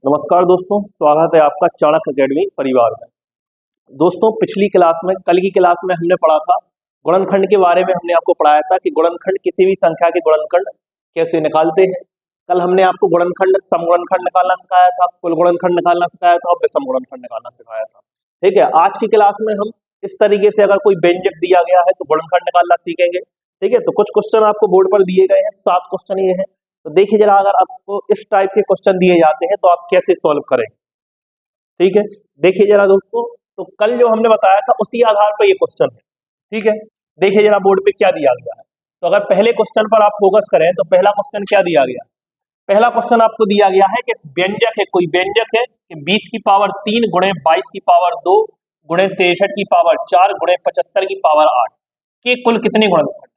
नमस्कार दोस्तों, स्वागत है आपका चाणक्य अकेडमी परिवार में। दोस्तों, पिछली क्लास में कल की क्लास में हमने पढ़ा था गुणनखंड के बारे में। हमने आपको पढ़ाया था कि गुणनखंड किसी भी संख्या के गुणनखंड कैसे निकालते हैं। कल हमने आपको गुणनखंड, समगुणनखंड निकालना सिखाया था, कुल गुणनखंड निकालना सिखाया था और विषम गुणनखंड निकालना सिखाया था। ठीक है, आज की क्लास में हम इस तरीके से अगर कोई व्यंजक दिया गया है तो गुणनखंड निकालना सीखेंगे। ठीक है, तो कुछ क्वेश्चन आपको बोर्ड पर दिए गए हैं, 7 क्वेश्चन ये हैं। तो देखिए जरा, अगर आपको इस टाइप के क्वेश्चन दिए जाते हैं तो आप कैसे सॉल्व करेंगे। ठीक है, देखिए जरा दोस्तों, तो कल जो हमने बताया था उसी आधार पर ये क्वेश्चन है। ठीक है, देखिए जरा बोर्ड पे क्या दिया गया है। तो अगर पहले क्वेश्चन पर आप फोकस करें तो पहला क्वेश्चन क्या दिया गया। पहला क्वेश्चन आपको दिया गया है कि व्यंजक है, कोई व्यंजक है कि 20 की पावर 3 गुणे 22 की पावर 2 गुणे 63 की पावर 4 गुणे 75 की पावर 8 के कुल कितने गुणनखंड।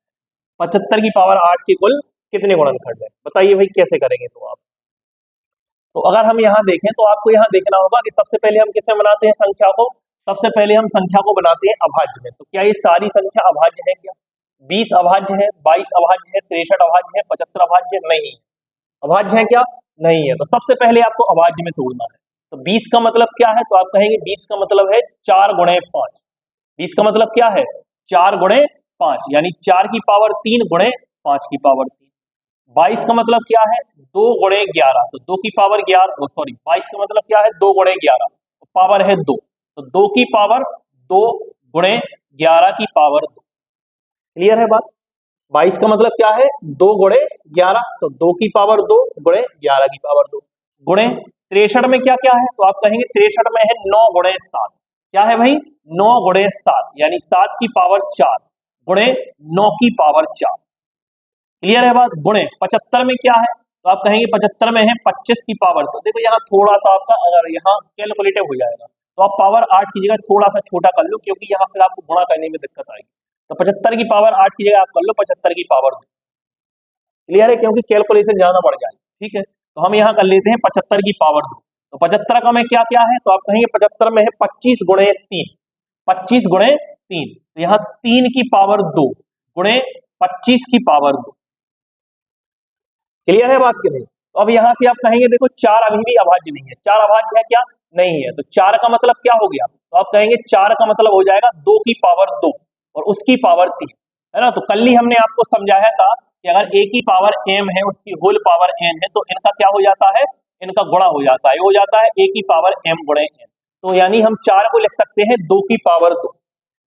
75 की पावर 8 के कुल कितने गुणनखंड है, बताइए भाई कैसे करेंगे। तो अगर हम यहाँ देखें तो आपको यहाँ देखना होगा कि सबसे पहले हम किसमें बनाते हैं संख्या को। सबसे पहले हम संख्या को बनाते हैं अभाज्य में। तो क्या ये सारी संख्या अभाज्य है क्या? 20 अभाज्य है, 22 अभाज्य है, 63 अभाज्य है, 75 अभाज्य नहीं है। अभाज्य है क्या? नहीं है। तो सबसे पहले आपको अभाज्य में तोड़ना है। तो 20 का मतलब क्या है? तो आप कहेंगे 20 का मतलब है 4 गुणे 5। 20 का मतलब क्या है? 4 गुणे 5, यानी 4 की पावर 3 गुणे 5 की पावर 3। 22 का मतलब क्या है? 2 गुणे 11, तो 2 की पावर 11, सॉरी 22 का मतलब क्या है? 2 गुणे 11, तो पावर है 2, तो 2 की पावर 2 गुणे 11 की पावर 2। क्लियर है बात? 22 का मतलब क्या है? 2 गुणे 11, तो 2 की पावर 2 गुणे 11 की पावर 2 गुणे 63 में क्या क्या है? तो आप कहेंगे 63 में है 9 गुणे 7। क्या है भाई? 9 गुणे 7, यानी 7 की पावर 4 गुणे 9 की पावर 4। क्लियर है बात? गुणे 75 में क्या है? तो आप कहेंगे 75 में है 25 की पावर। तो देखो यहाँ थोड़ा सा आपका अगर यहाँ कैलकुलेटिव हो जाएगा तो आप पावर 8 की जगह थोड़ा सा छोटा कर लो, क्योंकि यहाँ फिर आपको गुणा करने में दिक्कत आएगी। तो 75 की पावर 8 की जगह आप कर लो 75 की पावर 2। क्लियर है? क्योंकि कैलकुलेशन ज्यादा बढ़ जाए। ठीक है, तो हम यहाँ कर लेते हैं 75 की पावर 2। तो 75 का में क्या क्या है? तो आप कहेंगे 75 में है 25 गुणे 3। 25 गुणे 3, तो यहाँ 3 की पावर 2 गुणे 25 की पावर 2। क्लियर है बात की नहीं? तो अब यहां से आप कहेंगे देखो 4 अभी भी अभाज्य नहीं है। 4 अभाज्य है क्या? नहीं है। तो 4 का मतलब क्या हो गया? तो आप कहेंगे 4 का मतलब हो जाएगा 2 की पावर 2 और उसकी पावर 3, है ना। तो कल ही हमने आपको समझाया था कि अगर a की पावर m है, उसकी होल पावर n है, तो इनका क्या हो जाता है? इनका गुणा हो जाता है। ये हो जाता है a की पावर m गुणे n। तो यानी हम 4 को लिख सकते हैं 2 की पावर 2।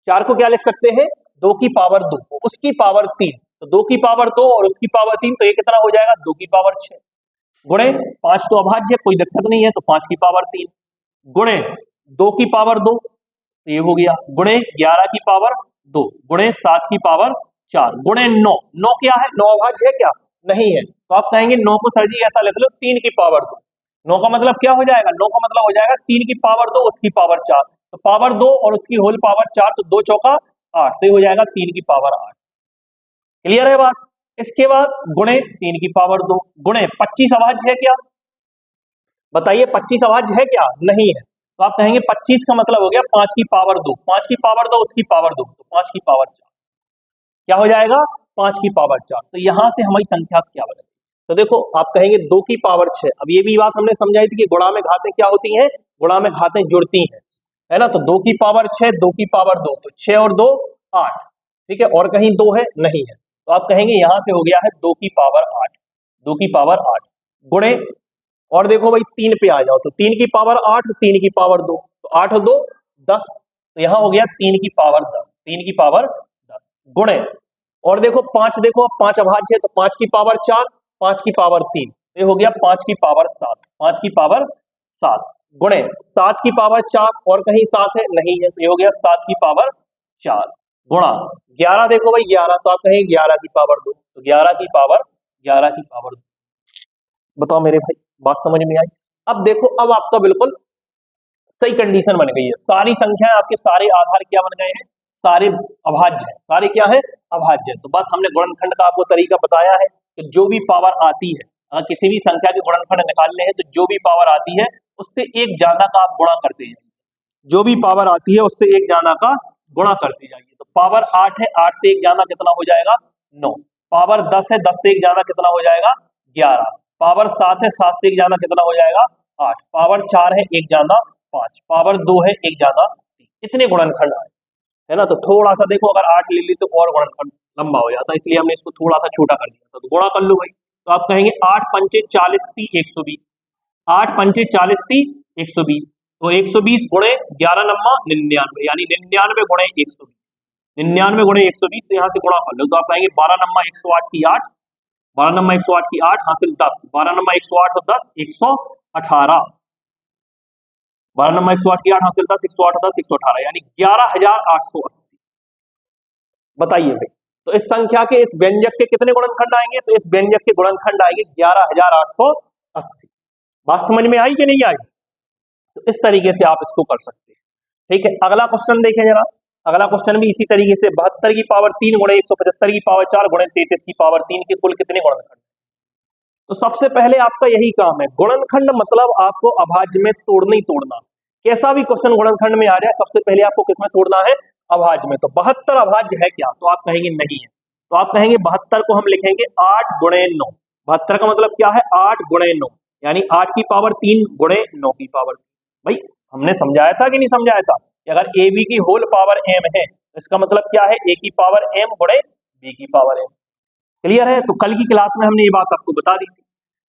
4 को क्या लिख सकते हैं? 2 की पावर 2, उसकी पावर 3। तो 2 की पावर 2 और उसकी पावर 3, तो ये कितना हो जाएगा? 2 की पावर 6 गुणे 5, तो अभाज्य कोई दिक्कत नहीं है, तो 5 की पावर 3 गुणे 2 की पावर 2, तो ये हो गया गुणे 11 की पावर 2 गुणे 7 की पावर 4 गुणे 9। 9 क्या है? 9 अभाज्य है क्या? नहीं है। तो आप कहेंगे 9 को सर जी ऐसा लिख लो 3 की पावर 2। 9 का मतलब क्या हो जाएगा? 9 का मतलब हो जाएगा 3 की पावर 2 उसकी पावर 4, तो पावर 2 और उसकी होल पावर 4, तो 2 चौका 8, तो ये हो जाएगा 3 की पावर 8। क्लियर है बात? इसके बाद गुणे 3 की पावर 2 गुणे 25 अभाज्य है क्या? बताइए 25 अभाज्य है क्या? नहीं है। तो आप कहेंगे 25 का मतलब हो गया 5 की पावर 2, 5 की पावर 2 उसकी पावर 2, तो 5 की पावर 4 क्या हो जाएगा? 5 की पावर 4। तो यहां से हमारी संख्या क्या बनेगी? तो देखो आप कहेंगे 2 की पावर 6। अब ये भी बात हमने समझाई थी कि गुणा में घातें क्या होती हैं? गुणा में घातें जुड़ती हैं, है ना। तो 2 की पावर 6, 2 की पावर 2, तो 6 और 2 8। ठीक है, और कहीं 2 है? नहीं है। तो आप कहेंगे यहां से हो गया है 2 की पावर 8, 2 की पावर 8 गुणे, और देखो भाई 3 पे आ जाओ, तो 3 की पावर 8, 3 की पावर 2, तो 8 और 2 10, तो यहां हो गया 3 की पावर 10, 3 की पावर 10 गुणे, और देखो 5, देखो 5 अभाज्य है, तो 5 की पावर 4, 5 की पावर 3, तो ये हो गया 5 की पावर 7, 5 की पावर 7 गुणे 7 की पावर 4, और कहीं 7 है? नहीं है, तो ये हो गया 7 की पावर 4 गुणा 11, देखो भाई 11, तो आप कहेंगे 11 की पावर 2, तो 11 की पावर 2। बताओ मेरे भाई, बात समझ में आई? अब देखो, अब आपका बिल्कुल सही कंडीशन बन गई है। सारी संख्याएं आपके सारे आधार क्या बन गए हैं? सारे अभाज्य हैं। सारे क्या है? अभाज्य हैं। तो बस हमने गुणनखंड का आपको तरीका बताया है कि जो भी पावर आती है, अगर किसी भी संख्या के गुणनखंड निकालने हैं तो जो भी पावर आती है उससे एक ज्यादा का आप गुणा करते जाइए। जो भी पावर आती है उससे एक ज्यादा का गुणा करते जाइए। तो पावर 8 है, 8 से एक ज्यादा कितना हो जाएगा? 9। पावर 10 है, 10 से एक ज्यादा कितना हो जाएगा? 11। पावर 7 है, 7 से एक ज्यादा कितना हो जाएगा? 8, पावर 4 है 1 ज्यादा 5, पावर 2 है 1 ज्यादा 3, इतने गुणनखंड आए, है ना। तो थोड़ा सा देखो, अगर 8 ले ली तो और गुणनखंड लंबा हो जाता, इसलिए हमने इसको थोड़ा सा छोटा कर दिया था। तो गुणा कर लो भाई। तो आप कहेंगे 8 पंचे 40 ती 120, 8 पंचे 40 ती 120, तो 120 गुणे 11 नम्मा 99, यानी 99 गुणे 120, 99 गुणे 120, तो यहाँ से गुणा कर लो। तो आप कहेंगे 12 नम्मा 108 की 8, 12 नम्मा 108 की 8 हासिल 10, 12 नम्मा 108 और 10 118, 12 नंबर 108 की 8 हासिल 10, 108 10 118, यानी 11,880। बताइए भाई, तो इस संख्या के इस व्यंजक के कितने गुणनखंड आएंगे? तो इस व्यंजक के गुणनखंड आएंगे 11,880। बात समझ में आई कि नहीं आई? तो इस तरीके से आप इसको कर सकते हैं। ठीक है, अगला क्वेश्चन देखें जरा। अगला क्वेश्चन भी इसी तरीके से, 72 की पावर 3 गुणे 175 की पावर 4 गुणे 33 की पावर 3 के कुल कितने गुणनखंड? तो सबसे पहले आपका यही काम है, गुणनखंड मतलब आपको अभाज्य में तोड़ना ही तोड़ना। कैसा भी क्वेश्चन गुणनखंड में आ जाए, सबसे पहले आपको किसमें तोड़ना है? अभाज्य में। तो 72 अभाज्य है क्या? तो आप कहेंगे नहीं है। तो आप कहेंगे 72 को हम लिखेंगे 8 गुणे 9। 72 का मतलब क्या है? 8 गुणे 9, यानी 8 की पावर 3 गुणे 9 की पावर। भाई हमने समझाया था कि नहीं समझाया था कि अगर ए बी की होल पावर m है तो इसका मतलब क्या है? a की पावर m गुणे b की पावर m। क्लियर है? तो कल की क्लास में हमने ये बात आपको बता दी थी।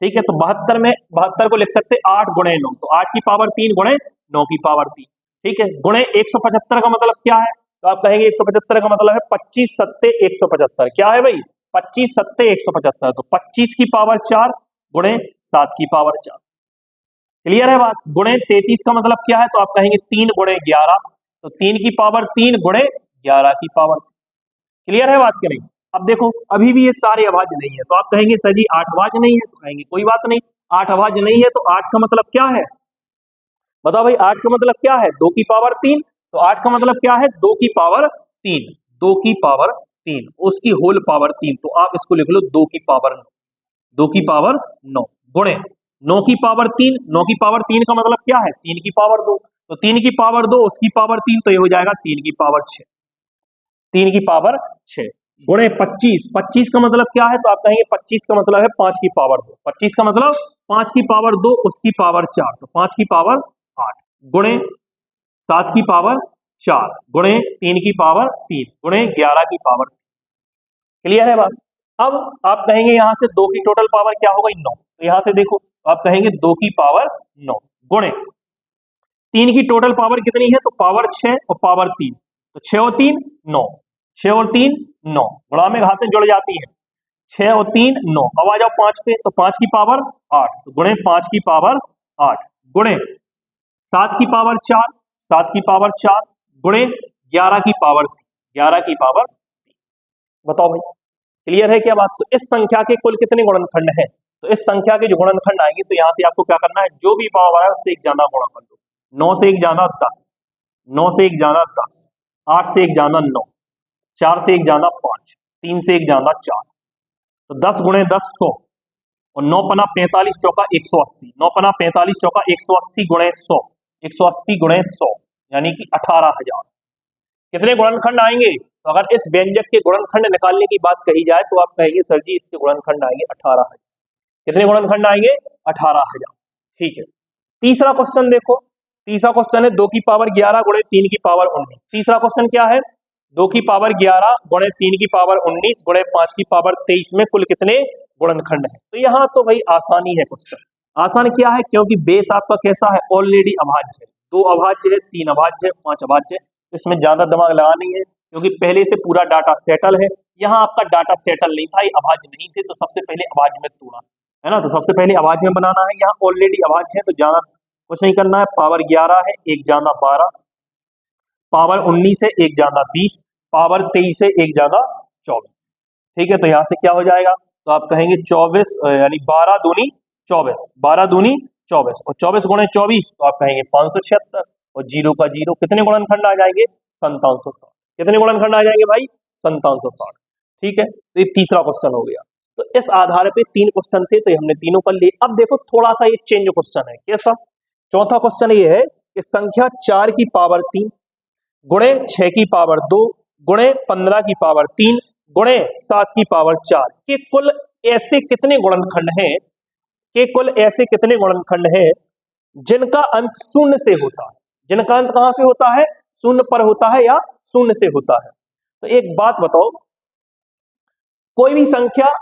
ठीक है, तो 72 में 72 को लिख सकते 8 गुणे 9, तो 8 की पावर 3 गुणे 9 की पावर 3। ठीक है, गुणे 175 का मतलब क्या है? तो आप कहेंगे 175 का मतलब है 25 सत्ते 175। क्या है भाई? 25 सत्ते 175, तो 25 की पावर 4 गुणे 7 की पावर 4। क्लियर है बात? गुणे 33 का मतलब क्या है? तो आप कहेंगे 3 गुणे 11, तो 3 की पावर 3 गुणे 11 की पावर। क्लियर है बात कि नहीं? अब देखो, अभी भी ये सारे अभाज्य नहीं है, तो आप कहेंगे सर जी 8 अभाज्य नहीं है, तो कहेंगे कोई बात नहीं, 8 अभाज्य नहीं है तो 8 का मतलब क्या है? बताओ भाई, 8 का मतलब क्या है? 2 की पावर 3। तो 8 का मतलब क्या है? 2 की पावर 3, 2 की पावर 3, उसकी होल पावर 3, तो आप इसको लिख लो 2 की पावर 9, 2 की पावर 9 गुणे 9 की पावर 3। 9 की पावर 3 का मतलब क्या है? 3 की पावर 2, तो 3 की पावर 2 उसकी पावर 3, तो ये हो जाएगा 3 की पावर 6, 3 की पावर 6 गुणे 25। 25 का मतलब क्या है? तो आप कहेंगे 25 का मतलब है 5 की पावर 2, 25 का मतलब 5 की पावर 2 उसकी पावर 4, तो 5 की पावर 8 गुणे 7 की पावर 4 गुणे 3 की पावर 3 गुणे 11 की पावर। क्लियर है बात? अब आप कहेंगे यहां से 2 की टोटल पावर क्या हो गई? 9। तो यहां से देखो, आप कहेंगे 2 की पावर 9 गुणे 3 की टोटल पावर कितनी है? तो पावर 6 और पावर 3, तो 6 और 3 9, 6 और 3 9, गुणा में घातें जुड़ जाती है, 6 और 3 9। अब आ जाओ 5 पे, तो 5 की पावर 8, तो गुणे 5 की पावर 8 गुणे 7 की पावर 4, 7 की पावर 4 गुणे 11 की पावर 11 की पावर। बताओ भाई, क्लियर है क्या बात? तो इस संख्या के कुल कितने गुणनखंड हैं? तो इस संख्या के जो गुणनखंड आएंगे, तो यहाँ से आपको क्या करना है? जो भी पावर है उससे एक ज्यादा गुणा कर दो। 9 से एक ज्यादा 10, 9 से एक ज्यादा 10, 8 से एक ज्यादा 9, 4 से एक ज्यादा 5, 3 से एक ज्यादा 4, तो 10 गुणे 10 100, और 9 पना 45 चौका 180, 9 पना 45 चौका 180 गुणे 100, 180 गुणे 100, यानी कि 18,000। कितने गुणनखंड आएंगे? तो अगर इस व्यंजक के गुणनखंड निकालने की बात कही जाए तो आप कहेंगे सर जी इसके गुणनखंड आएंगे 18,000। कितने गुणनखंड आएंगे? 18,000। ठीक है, तीसरा क्वेश्चन देखो। तीसरा क्वेश्चन है 2 की पावर 11 गुणे 3 की पावर 19। तीसरा क्वेश्चन क्या है? 2 की पावर 11 गुणे 3 की पावर 19 गुणे 5 की पावर 23 में कुल कितने गुणनखंड है? तो यहाँ तो भाई आसानी है क्वेश्चन। आसान क्या है? क्योंकि बेस आपका कैसा है? ऑलरेडी अभाज्य है, 2 अभाज्य है, 3 अभाज्य है, 5 अभाज्य है, इसमें ज्यादा दिमाग लगा नहीं है क्योंकि पहले से पूरा डाटा सेटल है। यहाँ आपका डाटा सेटल नहीं था, ये अभाज्य नहीं थे, तो सबसे पहले अभाज्य में तोड़ा, है ना। तो सबसे पहले अभाज्य में बनाना है, यहाँ ऑलरेडी अभाज्य है तो ज्यादा कुछ नहीं करना है। पावर 11 है, 1 ज्यादा 12, पावर 19 है, 1 ज्यादा 20, पावर 23 है, 1 ज्यादा 24। ठीक है, तो यहाँ से क्या हो जाएगा? तो आप कहेंगे 24, यानी 12 दूनी 24, 12 दूनी 24, और 24 गुणे 24, तो आप कहेंगे 576, और जीरो का जीरो, कितने गुणनखंड आ जाएंगे? 5760। कितने गुणनखंड आ जाएंगे भाई? 5760। ठीक है, तो ये तीसरा क्वेश्चन हो गया। तो इस आधार पे 3 क्वेश्चन थे, तो ये हमने तीनों कर लिए। अब देखो थोड़ा सा ये चेंज क्वेश्चन है। कैसा? चौथा क्वेश्चन ये है कि संख्या 4 की पावर 3 गुणे 6 की पावर 2 गुणे 15 की पावर 3 गुणे 7 की पावर 4 के कुल ऐसे कितने गुणनखंड हैं? के कुल ऐसे कितने गुणनखंड हैं जिनका अंत शून्य से होता है। जिनका अंत कहां से होता है? शून्य पर होता है या शून्य से होता है। तो एक बात बताओ, कोई भी संख्या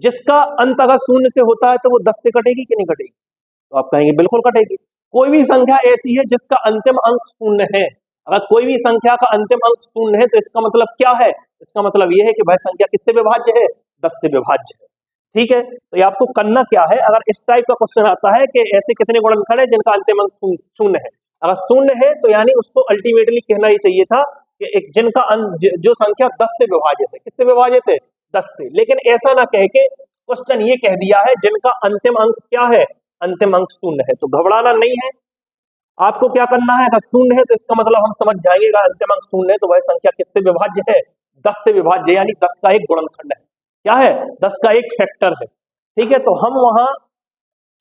जिसका अंत अगर शून्य से होता है तो वो 10 से कटेगी कि नहीं कटेगी? तो आप कहेंगे बिल्कुल कटेगी। कोई भी संख्या ऐसी है जिसका अंतिम अंक शून्य है, अगर कोई भी संख्या का अंतिम अंक शून्य है तो इसका मतलब क्या है? इसका मतलब यह है कि वह संख्या किससे विभाज्य है? 10 से विभाज्य है। ठीक है, तो ये आपको करना क्या है, अगर इस टाइप का क्वेश्चन आता है कि ऐसे कितने गुणनखंड है जिनका अंतिम अंक शून्य है, अगर शून्य है तो यानी उसको अल्टीमेटली कहना ही चाहिए था कि एक जिनका अंक जो संख्या 10 से विभाजित है। किससे विभाजित है? 10 से। लेकिन ऐसा ना कह के क्वेश्चन ये कह दिया है जिनका अंतिम अंक क्या है? अंतिम अंक शून्य है। तो घबराना नहीं है, आपको क्या करना है, अगर शून्य है तो इसका मतलब हम समझ जाएंगे अगर अंतिम अंक शून्य है तो वह संख्या किससे विभाज्य है? 10 से विभाज्य, यानी 10 का एक गुणनखंड है। क्या है? 10 का एक फैक्टर है। ठीक है, तो हम वहां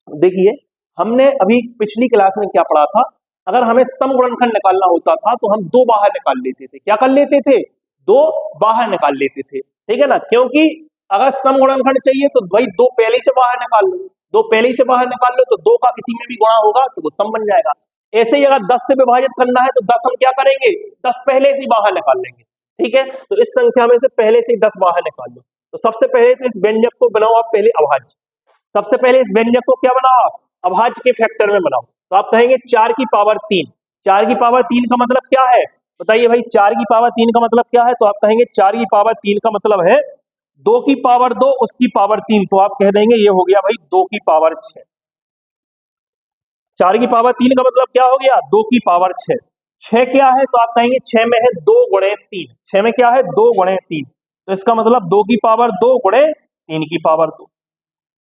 देखिए, हमने अभी पिछली क्लास में क्या पढ़ा था, अगर हमें सम गुणनखंड निकालना होता था तो हम 2 बाहर निकाल लेते थे। क्या कर लेते थे? 2 बाहर निकाल लेते थे। ठीक है ना, क्योंकि अगर सम गुणनखंड चाहिए तो भाई 2 पहले से बाहर निकाल लो, 2 पहले से बाहर निकाल लो तो 2 का किसी में भी गुणा होगा तो वो सम बन जाएगा। ऐसे ही अगर 10 से विभाजित करना है तो 10 हम क्या करेंगे? 10 पहले से बाहर निकाल लेंगे। ठीक है, तो इस संख्या में से पहले से 10 बाहर निकाल लो। तो सबसे पहले तो इस व्यंजक को बनाओ आप पहले अभाज्य। सबसे पहले इस व्यंजक को क्या बनाओ आप? अभाज्य के फैक्टर में बनाओ। तो आप कहेंगे 4 की पावर 3। 4 की पावर 3 का मतलब क्या है? बताइए भाई, 4 की पावर 3 का मतलब क्या है? तो आप कहेंगे 4 की पावर 3 का मतलब है 2 की पावर 2 उसकी पावर 3। तो आप कह देंगे ये हो गया भाई 2 की पावर 6। 4 की पावर 3 का मतलब क्या हो गया? 2 की पावर 6। 6 क्या है? तो आप कहेंगे 6 में है 2 गुणे 3। 6 में क्या है? 2 गुणे 3। तो इसका मतलब 2 की पावर 2 गुणे 3 की पावर 2।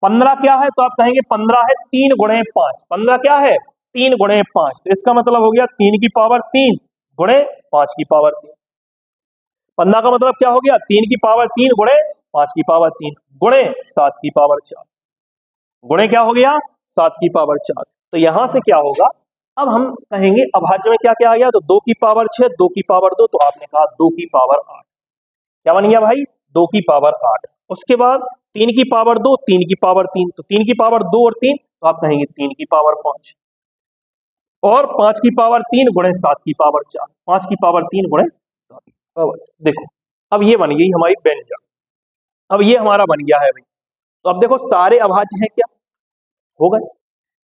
15 क्या है? तो आप कहेंगे 15 है 3 गुणे 5। 15 क्या है? 3 गुणे 5। तो इसका मतलब हो गया 3 की पावर 3 गुणे 5 की पावर 3। 15 का मतलब क्या हो गया? 3 की पावर 3 गुणे 5 की पावर 3 गुणे 7 की पावर 4। गुणे क्या हो गया? 7 की पावर 4। तो यहां से क्या होगा, अब हम कहेंगे अभाज्य में क्या क्या आ गया? तो 2 की पावर 6, 2 की पावर 2, तो आपने कहा 2 की पावर 8। क्या बन गया भाई? 2 की पावर 8। उसके बाद 3 की पावर 2, 3 की पावर 3, तो 3 की पावर 2 और 3, तो आप कहेंगे 3 की पावर 5 और 5 की पावर 3 गुणे 7 की पावर 4। 5 की पावर 3 गुणे 7 की पावर 4। देखो, अब ये बन गई हमारी व्यंजक। अब ये हमारा बन गया है भाई। तो अब देखो सारे अभाज्य हैं क्या? हो गए।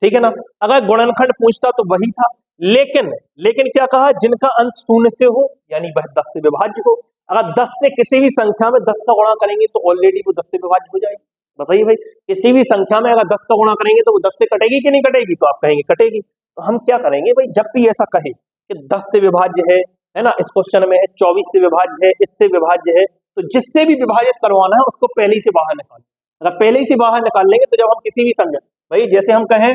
ठीक है ना, अगर गुणनखंड पूछता तो वही था, लेकिन क्या कहा? जिनका अंत शून्य से हो, यानी वह 10 से विभाज्य हो। अगर 10 से किसी भी संख्या में 10 का गुणा करेंगे तो ऑलरेडी वो 10 से विभाज्य हो जाएगी। बताइए भाई, किसी भी संख्या में अगर 10 का गुणा करेंगे तो वो 10 से कटेगी कि नहीं कटेगी? तो आप कहेंगे कटेगी। तो हम क्या करेंगे भाई, जब भी ऐसा कहे कि 10 से विभाज्य है ना, इस क्वेश्चन में है 24 से विभाज्य है, इससे विभाज्य है, तो जिससे भी विभाजित करवाना है उसको पहले ही से बाहर निकाल। अगर पहले ही से बाहर निकाल लेंगे तो जब हम किसी भी संख्या, भाई जैसे हम कहें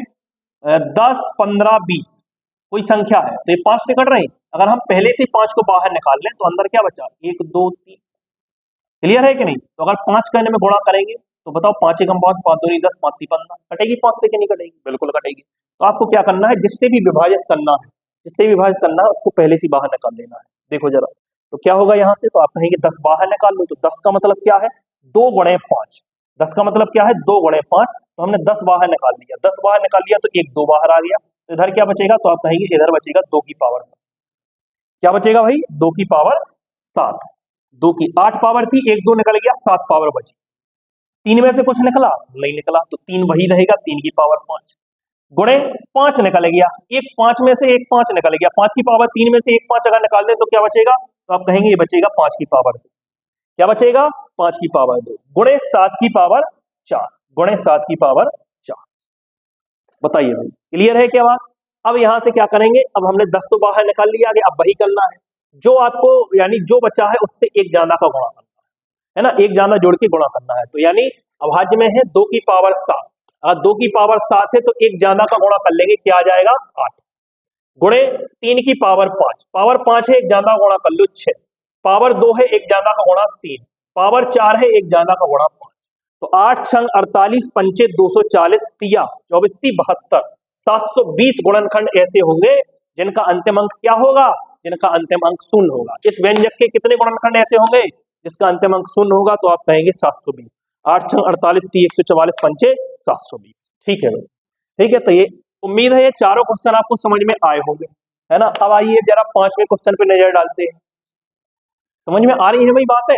10, 15, 20 कोई संख्या है तो ये 5 से कट रही, अगर हम पहले से 5 को बाहर निकाल लें तो अंदर क्या बचा? 1, 2, 3। क्लियर है कि नहीं? तो अगर 5 करने में गुणा करेंगे तो बताओ 5 एकम 5, 5 दूनी 10, 5 तीन 15, कटेगी 5 से कि नहीं कटेगी? बिल्कुल कटेगी। तो आपको क्या करना है, जिससे भी विभाजित करना है, जिससे भी विभाजित करना है उसको पहले से बाहर निकाल लेना है। देखो जरा, तो क्या होगा यहाँ से? तो आप कहेंगे 10 बाहर निकाल लो, तो 10 का मतलब क्या है? 2 गुणे 5। 10 का मतलब क्या है? 2 गुणे 5। तो हमने 10 बाहर निकाल लिया, 10 बाहर निकाल लिया तो 1 2 बाहर आ गया, तो इधर क्या बचेगा? तो आप कहेंगे इधर बचेगा 2 की पावर 7। क्या बचेगा भाई? 2 की पावर 7। 2 की 8 पावर थी, 1 2 निकल गया, 7 पावर बची। 3 में से कुछ निकला? नहीं निकला, तो 3 वही रहेगा, 3 की पावर 5 गुणे 5 निकल गया, एक 5 में से एक 5 निकल गया, 5 की पावर 3 में से एक 5 अगर निकाल दे तो क्या बचेगा? तो आप कहेंगे ये बचेगा 5 की पावर 2। क्या बचेगा? 5 की पावर 2 गुणे 7 की पावर 4 गुणे 7 की पावर 4। बताइए भाई, क्लियर है क्या बात? अब यहां से क्या करेंगे? अब हमने 10 तो बाहर निकाल लिया, आगे अब वही करना है जो आपको, यानी जो बचा है उससे एक ज्यादा का गुणा करना है ना, एक ज्यादा जोड़ के गुणा करना है। तो यानी अभाज्य में है 2 की पावर 7, अगर 2 की पावर 7 है तो एक ज्यादा का गुणा कर लेंगे, क्या आ जाएगा? 8 गुणे 3 की पावर 5, पावर 5 है एक ज्यादा गुणा कर लो 6, पावर 2 है एक ज्यादा का गुणा 3, पावर 4 है एक ज्यादा का गुणा 5। तो 8 छंग 48, पंचे 240, तिया 24 ती 72, 720 गुणनखंड ऐसे होंगे जिनका अंतिम अंक क्या होगा? जिनका अंतिम अंक शून्य होगा। इस व्यंजक के कितने गुणनखंड ऐसे होंगे जिसका अंतिम अंक शून्य होगा? तो आप कहेंगे 720। 8 छंग 48, ती 144, पंचे 720। ठीक है भाई, ठीक है। तो ये उम्मीद है ये चारों क्वेश्चन आपको समझ में आए होंगे, है ना। अब आइए जरा 5वें क्वेश्चन पे नजर डालते हैं। समझ में आ रही है भाई बातें,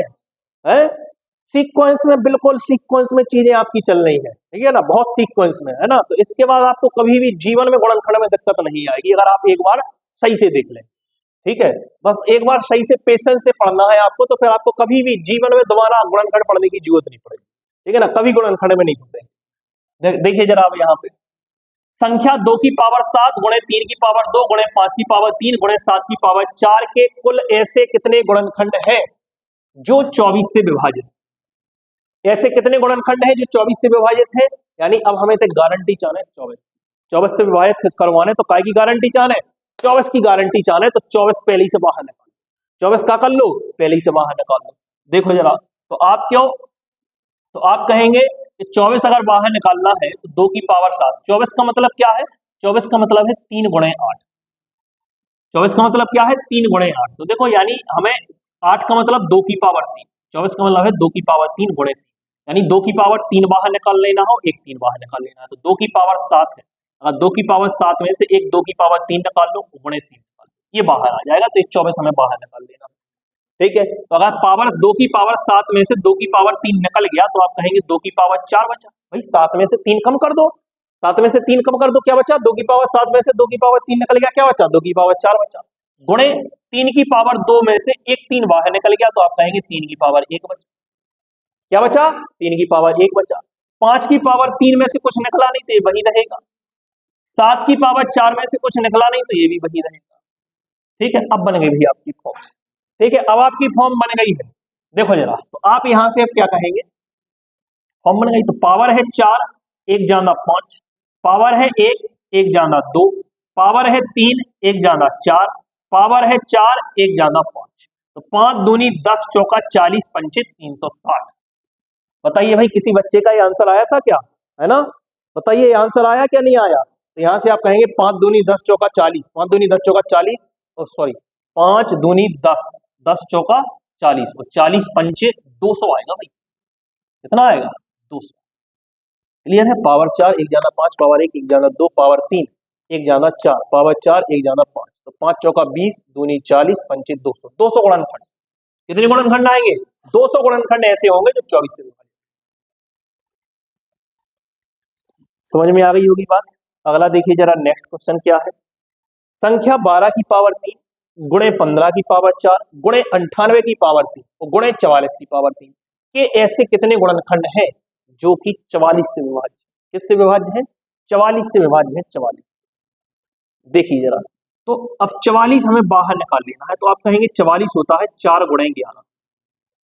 है? सीक्वेंस में, बिल्कुल सीक्वेंस में चीजें आपकी चल रही है, ठीक है ना, बहुत सीक्वेंस में, है ना। तो इसके बाद आपको कभी भी जीवन में गुणनखंड में दिक्कत नहीं आएगी अगर आप एक बार सही से देख लें, ठीक है। बस एक बार सही से पेशेंस से पढ़ना है आपको, तो फिर आपको कभी भी जीवन में दोबारा गुणनखंड पढ़ने की जरूरत नहीं पड़ेगी, ठीक है ना, कभी गुणनखंड में नहीं घुसेंगे। देखिए जरा आप यहाँ पे, संख्या 2 की पावर 7 गुणे 3 की पावर 2 गुणे 5 की पावर 3 गुणे 7 की पावर 4 के कुल ऐसे कितने गुणनखंड है जो 24 से विभाजित, ऐसे कितने गुणनखंड है जो 24 से विभाजित है। यानी अब हमें तो गारंटी चाहना है 24 से विभाजित करवाने, तो काय की गारंटी चाहना है, 24 की गारंटी चाहना है। तो 24 पहले ही से बाहर निकाल, 24 का कर लो, पहले ही से बाहर निकाल लो। देखो जरा, तो आप क्यों, तो आप कहेंगे कि 24 अगर बाहर निकालना है तो 2 की पावर 7, 24 का मतलब क्या है, 24 का मतलब है 3 गुणे 8, 24 का मतलब क्या है 3 गुणे 8। तो देखो यानी हमें 8 का मतलब 2 की पावर 3, 24 का मतलब है 2 की पावर 3 गुणे 3, यानी 2 की पावर 3 बाहर निकाल लेना हो, एक 3 बाहर निकाल लेना है। तो 2 की पावर 7 है, अगर 2 की पावर 7 में से एक 2 की पावर 3 निकाल लो, गुणे 3 निकाल लो, ये बाहर आ जाएगा। तो एक 24 हमें बाहर निकाल लेना, ठीक है। तो अगर पावर 2 की पावर 7 में से 2 की पावर 3 निकल गया, तो आप कहेंगे 2 की पावर 4 बचा। भाई 7 में से 3 कम कर दो, 7 में से 3 कम कर दो, क्या बचा, 2 की पावर 7 में से 2 की पावर 3 निकल गया, क्या बचा, 2 की पावर 4 बचा। गुणे 3 की पावर 2 में से एक 3 बाहर निकल गया, तो आप कहेंगे 3 की पावर 1 बचा, क्या बचा, 3 की पावर 1 बचा। 5 की पावर 3 में से कुछ निकला नहीं तो ये वही रहेगा, 7 की पावर 4 में से कुछ निकला नहीं तो ये भी वही रहेगा, ठीक है। अब बन गई भैया आपकी फॉर्म, ठीक है, अब आपकी फॉर्म बन गई है। देखो जरा, तो आप यहां से अब क्या कहेंगे, फॉर्म बन गई, तो पावर है 4, 1 ज्यादा 5, पावर है 1, 1 ज्यादा 2, पावर है 3, 1 ज्यादा 4, पावर है 4, 1 ज्यादा 5। तो 5 दूनी 10 चौका 40 पंचे 360। बताइए भाई किसी बच्चे का ये आंसर आया था क्या, है ना, बताइए ये आंसर आया क्या नहीं आया। तो यहां से आप कहेंगे 5 दूनी 10 चौका 40, 5 दूनी 10 चौका 40, सॉरी 5 दूनी 10, 10 चौका 40 और 40 पंचे 200 आएगा भाई, कितना आएगा, 200। क्लियर है, पावर 4, 1 ज्यादा 5, पावर 1, 1 ज्यादा 2, पावर 3, 1 ज्यादा 4, पावर 4, 1 ज्यादा 5। तो 5 चौका 20, दूनी 40 पंचे 200, 200 गुणनखंड। कितने गुणनखंड आएंगे, 200 गुणनखंड ऐसे होंगे जो 24 से विभाजित। समझ में आ गई होगी बात। अगला देखिए जरा, नेक्स्ट क्वेश्चन क्या है, संख्या 12 की पावर 3 गुणे 15 की पावर 4 गुणे 98 की पावर 3 और गुणे 44 की पावर 3 के ऐसे कितने गुणनखंड हैं जो कि 44 से विभाज्य, किससे विभाज्य है, 44 से विभाज्य है, 44। देखिए जरा, तो अब 44 हमें बाहर निकाल लेना है, तो आप कहेंगे 44 होता है 4 गुणे 11,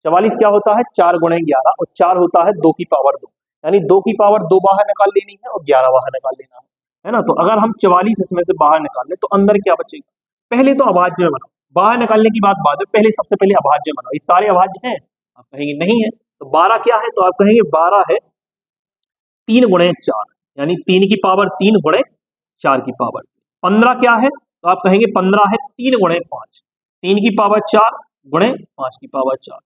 44 क्या होता है 4 गुणे 11 और 4 होता है 2 की पावर 2, यानी 2 की पावर 2 बाहर निकाल लेनी है और 11 बाहर निकाल लेना है ना। तो अगर हम 44 इसमें से बाहर निकाल ले तो अंदर क्या बचेगा, पहले तो अभाज्य में बनाओ, बाहर निकालने की बात बाद में, पहले सबसे पहले अभाज्य बनाओ। ये सारे अभाज्य हैं, आप कहेंगे नहीं है, तो 12 क्या है, तो आप कहेंगे 12 है 3 गुणे 4, यानी 3 की पावर 3 गुणे 4 की पावर। 15 क्या है, तो आप कहेंगे 15 है 3 गुणे 5, 3 की पावर 4 गुणे 5 की पावर 4।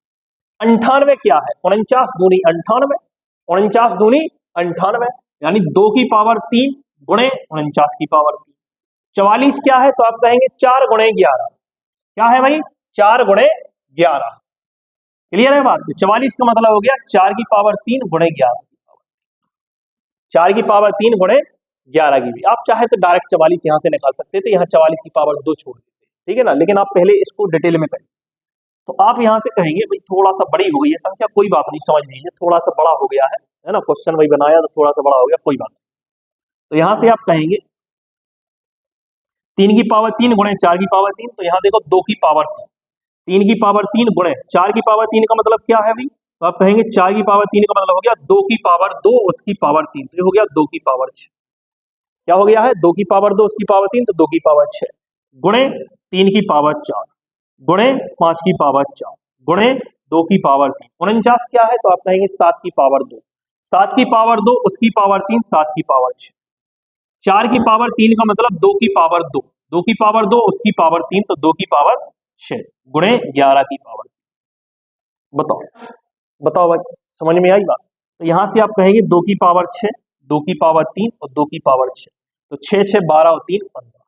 98 क्या है, 49 दूनी 98, 49 दूनी 98, यानी 2 की पावर 3 गुणे 49 की पावर 3। 44 क्या है, तो आप कहेंगे 4 गुणे 11, क्या है भाई, 4 गुणे 11। क्लियर है बात, तो 44 का मतलब हो गया 4 की पावर 3 गुणे 11 की पावर, 4 की पावर 3 गुणे 11 की भी। आप चाहे तो डायरेक्ट 44 यहां से निकाल सकते थे, यहाँ 44 की पावर 2 छोड़ देते, ठीक है ना, लेकिन आप पहले इसको डिटेल में करें। तो आप यहां से कहेंगे भाई थोड़ा सा बड़ी हो गई है संख्या, कोई बात नहीं, समझ लीजिए थोड़ा सा बड़ा हो गया है ना, क्वेश्चन वही बनाया तो थोड़ा सा बड़ा हो गया, कोई बात नहीं। तो यहां से आप कहेंगे 3 की पावर 3 गुणे 4 की पावर 3, तो यहाँ देखो 2 की पावर 3, 3 की पावर 3 गुणे 4 की पावर 3 का मतलब क्या है भाई, तो आप कहेंगे 4 की पावर 3 का मतलब हो गया 2 की पावर 2 उसकी पावर 3, तो ये हो गया 2 की पावर 6। क्या हो गया है, 2 की पावर 2 उसकी पावर 3, तो 2 की पावर 6 गुणे 3 की पावर 4 गुणे 5 की पावर 4 गुणे 2 की पावर 3। 49 क्या है, तो आप कहेंगे 7 की पावर 2, 7 की पावर 2 उसकी पावर 3, 7 की पावर 6। 4 की पावर 3 का मतलब 2 की पावर 2, 2 की पावर 2 उसकी पावर 3, तो 2 की पावर 6 गुणे 11 की पावर। बताओ बताओ भाई, समझ में आई बात। तो यहां से आप कहेंगे 2 की पावर 6, 2 की पावर 3 और 2 की पावर 6, तो 6 6 12 और 3 15,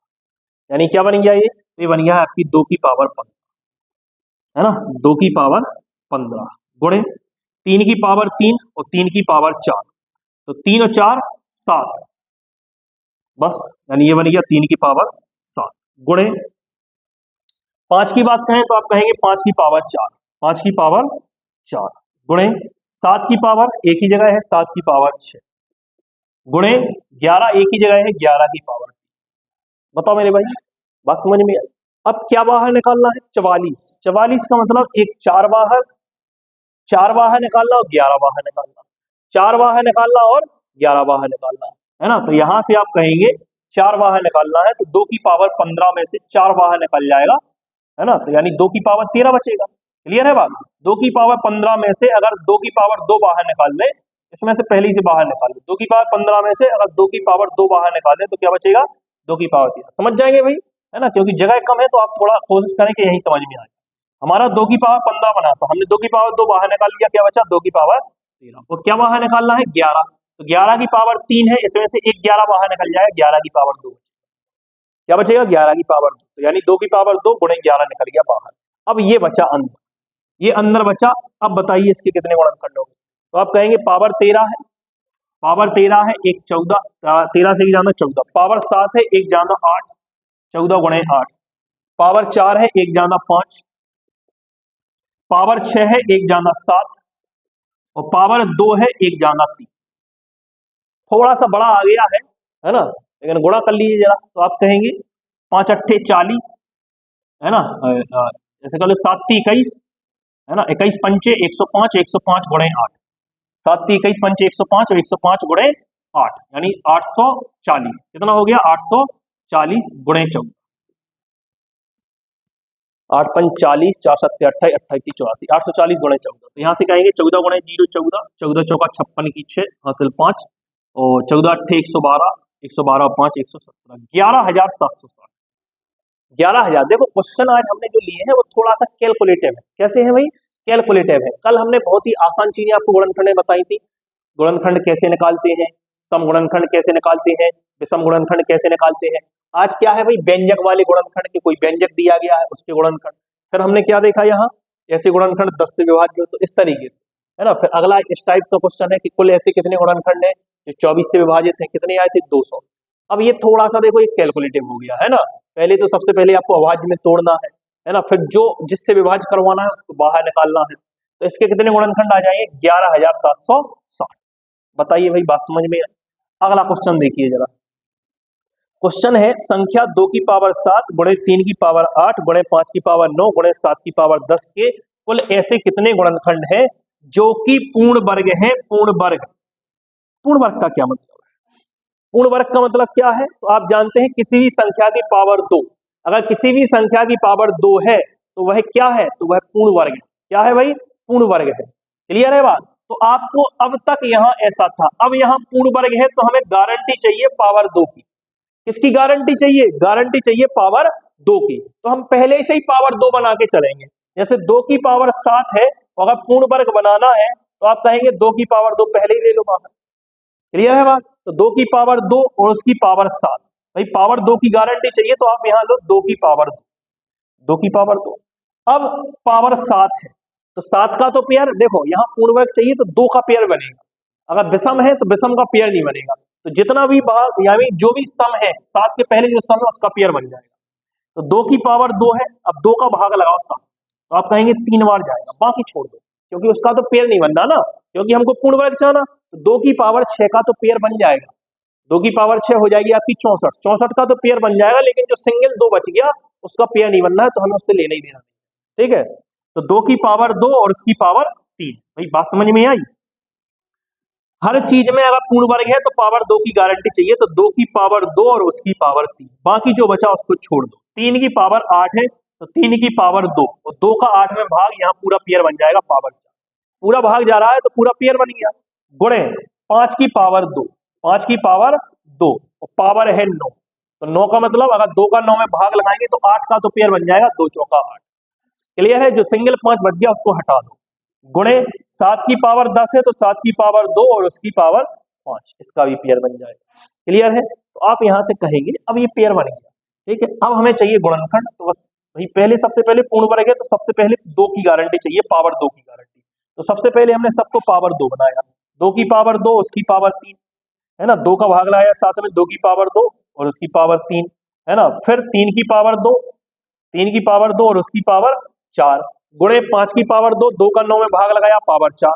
यानी क्या बन गया ये बन गया है आपकी 2 की पावर 15, है ना, 2 की पावर 15 गुणे 3 की पावर 3 और 3 की पावर 4, तो 3 और 4 7, बस, यानी ये बन गया 3 की पावर 7 गुणे 5 की बात कहें तो आप कहेंगे 5 की पावर 4, 5 की पावर 4 गुणे 7 की पावर एक ही जगह है 7 की पावर 6 गुणे 11 एक ही जगह है 11 की पावर। बताओ मेरे भाई, बात समझ में आई? अब क्या बाहर निकालना है? 44, 44 का मतलब एक 4 बाहर निकालना और 11 बाहर निकालना, 4 बाहर निकालना और 11 बाहर निकालना, है ना। तो यहां से आप कहेंगे 4 बाहर निकालना है तो 2 की पावर 15 में से 4 बाहर निकल जाएगा, है ना, तो यानी 2 की पावर 13 बचेगा। क्लियर है बात? 2 की पावर 15 में से अगर 2 की पावर 2 बाहर निकाल ले, इसमें से पहली से बाहर निकाल ले, 2 की पावर 15 में से अगर 2 की पावर 2 बाहर निकाल ले तो क्या बचेगा? 2 की पावर 13। समझ जाएंगे भाई, है ना, क्योंकि जगह कम है तो आप थोड़ा कोशिश करें कि यही समझ में आए। हमारा 2 की पावर 15 बना तो हमने 2 की पावर 2 बाहर निकाल लिया, क्या बचा? 2 की पावर 13। और क्या बाहर निकालना है? 11, तो 11 की पावर 3 है, इसमें से एक 11 बाहर निकल जाएगा, 11 की पावर 2, क्या बचेगा? 11 की पावर 2, तो यानी 2 की पावर 2 गुणे 11 निकल गया बाहर। अब ये बचा अंदर, ये अंदर बचा। अब बताइए इसके कितने गुणनखंड होंगे? तो आप कहेंगे पावर 13 है, पावर 13 है, एक 14, 13 से एक जाना 14, पावर 7 है, एक जाना 8, 14 गुणे 8, पावर 4 है, एक जाना 5, पावर 6 है, एक जाना 7, और पावर 2 है, एक जाना 3। थोड़ा सा बड़ा आ गया है ना, लेकिन गुणा कर लीजिए जरा, तो आप कहेंगे 5 अट्ठे 40, है ना, जैसे कह लो 7 × 21, है ना, 21 पंचे 105, 105 गुणे 8, 7 × 21 पंचे 105 और 105 गुणे 8, यानी 840। कितना हो गया? 840 गुणे 14, 8 पंच 40, 4 7 28, 28 84, 840 गुणे 14। तो यहाँ से कहेंगे 14 गुणे 0 14, 14 चौका 56 की 6 हासिल 5, और 14 अट्ठे 112, 112 5 117, 11,760, 11,000। देखो क्वेश्चन आज हमने जो लिए हैं वो थोड़ा सा कैलकुलेटिव है। कैसे है भाई? कैलकुलेटिव है। कल हमने बहुत ही आसान चीजें आपको गुणनखंड में बताई थी, गुणनखंड कैसे निकालते हैं, सम गुणनखंड कैसे निकालते हैं, विषम गुणनखंड कैसे निकालते हैं। आज क्या है भाई? व्यंजक वाले गुणनखंड के, कोई व्यंजक दिया गया है उसके गुणनखंड। फिर हमने क्या देखा यहाँ? ऐसे गुणनखंड 10 से विभाज्य हो, तो इस तरीके से, है ना। फिर अगला इस टाइप का क्वेश्चन है कि कुल ऐसे कितने गुणनखंड है जो 24 से विभाजित है, कितने आए थे? 200। अब ये थोड़ा सा देखो एक कैलकुलेटिव हो गया, है ना। पहले तो सबसे पहले आपको अभाज्य में तोड़ना है ना, फिर जो जिससे विभाज्य करवाना है उसको बाहर निकालना है। तो इसके कितने गुणनखंड आ जाएंगे? 11,760। बताइए भाई, बात समझ में? अगला क्वेश्चन देखिए जरा। क्वेश्चन है संख्या 2 की पावर 7 गुणे 3 की पावर 8 गुणे 5 की पावर 9 गुणे 7 की पावर 10 के कुल ऐसे कितने गुणनखंड हैं जो कि पूर्ण वर्ग हैं? पूर्ण वर्ग, पूर्ण वर्ग का क्या मतलब है? पूर्ण वर्ग का मतलब क्या है? तो आप जानते हैं किसी भी संख्या की पावर 2, अगर किसी भी संख्या की पावर 2 है तो वह क्या है? तो वह पूर्ण वर्ग है। क्या है भाई? पूर्ण वर्ग है। क्लियर है बात? तो आपको अब तक यहां ऐसा था, अब यहां पूर्ण वर्ग है तो हमें गारंटी चाहिए पावर 2 की। किसकी गारंटी चाहिए? गारंटी चाहिए पावर 2 की। तो हम पहले से ही पावर 2 बना के चलेंगे। जैसे 2 की पावर 7 है, और अगर पूर्ण वर्ग बनाना है तो आप कहेंगे 2 की पावर 2 पहले ही ले लो बाहर। क्लियर है बात? तो 2 की पावर 2 और उसकी पावर 7, भाई पावर 2 की गारंटी चाहिए तो आप यहां लो 2 की पावर 2, 2 की पावर 2। अब पावर 7 है तो 7 का तो पेयर, देखो यहां पूर्ण वर्ग चाहिए तो 2 का पेयर बनेगा, अगर विषम है तो विषम का पेयर नहीं बनेगा। तो जितना भी भाग यानी जो भी सम है, 7 के पहले जो सम है उसका पेयर बन जाएगा। तो 2 की पावर 2 है, अब 2 का भाग लगाओ 7, तो आप कहेंगे 3 बार जाएगा, बाकी छोड़ दो क्योंकि उसका तो पेयर नहीं बनना ना, क्योंकि हमको पूर्ण वर्ग चाहना। तो 2 की पावर 6 का तो पेयर बन जाएगा, 2 की पावर 6 हो जाएगी आपकी 64, 64 का तो पेयर बन जाएगा, लेकिन जो सिंगल 2 बच गया उसका पेयर नहीं बनना है, तो हमें उससे लेना ही देना। ठीक है, तो 2 की पावर 2 और उसकी पावर 3। भाई बात समझ में आई? हर चीज में अगर पूर्ण वर्ग है तो पावर 2 की गारंटी चाहिए, तो 2 की पावर 2 और उसकी पावर 3, बाकी जो बचा उसको छोड़ दो। 3 की पावर 8 है तो 3 की पावर 2 और 2 का 8 में भाग, यहाँ पूरा पेयर बन जाएगा पावर 4, पूरा भाग जा रहा है तो पूरा पेयर बन गया। गुणे 5 की पावर 2, 5 की पावर 2 और पावर है 9, तो 9 का मतलब अगर 2 का 9 में भाग लगाएंगे तो 8 का तो पेयर बन जाएगा, 2 चौका 8। क्लियर है? जो सिंगल 5 बच गया उसको हटा दो। गुणे 7 की पावर 10 है तो 7 की पावर 2 और उसकी पावर 5, इसका भी पेयर बन जाएगा। क्लियर है? तो आप यहाँ से कहेंगे अब ये पेयर बन गया, ठीक है। अब हमें चाहिए गुणनखंड, तो बस भाई पहले सबसे पहले पूर्ण वर्ग है तो सबसे पहले 2 की गारंटी चाहिए, पावर 2 की गारंटी। तो सबसे पहले हमने सबको पावर 2 बनाया, 2 की पावर 2 उसकी पावर 3, है ना। 2 का भाग लगाया साथ में, 2 की पावर 2 और उसकी पावर 3, है ना। फिर 3 की पावर 2, 3 की पावर 2 और उसकी पावर 4, गुणे 5 की पावर 2, 2 का 9 में भाग लगाया पावर 4,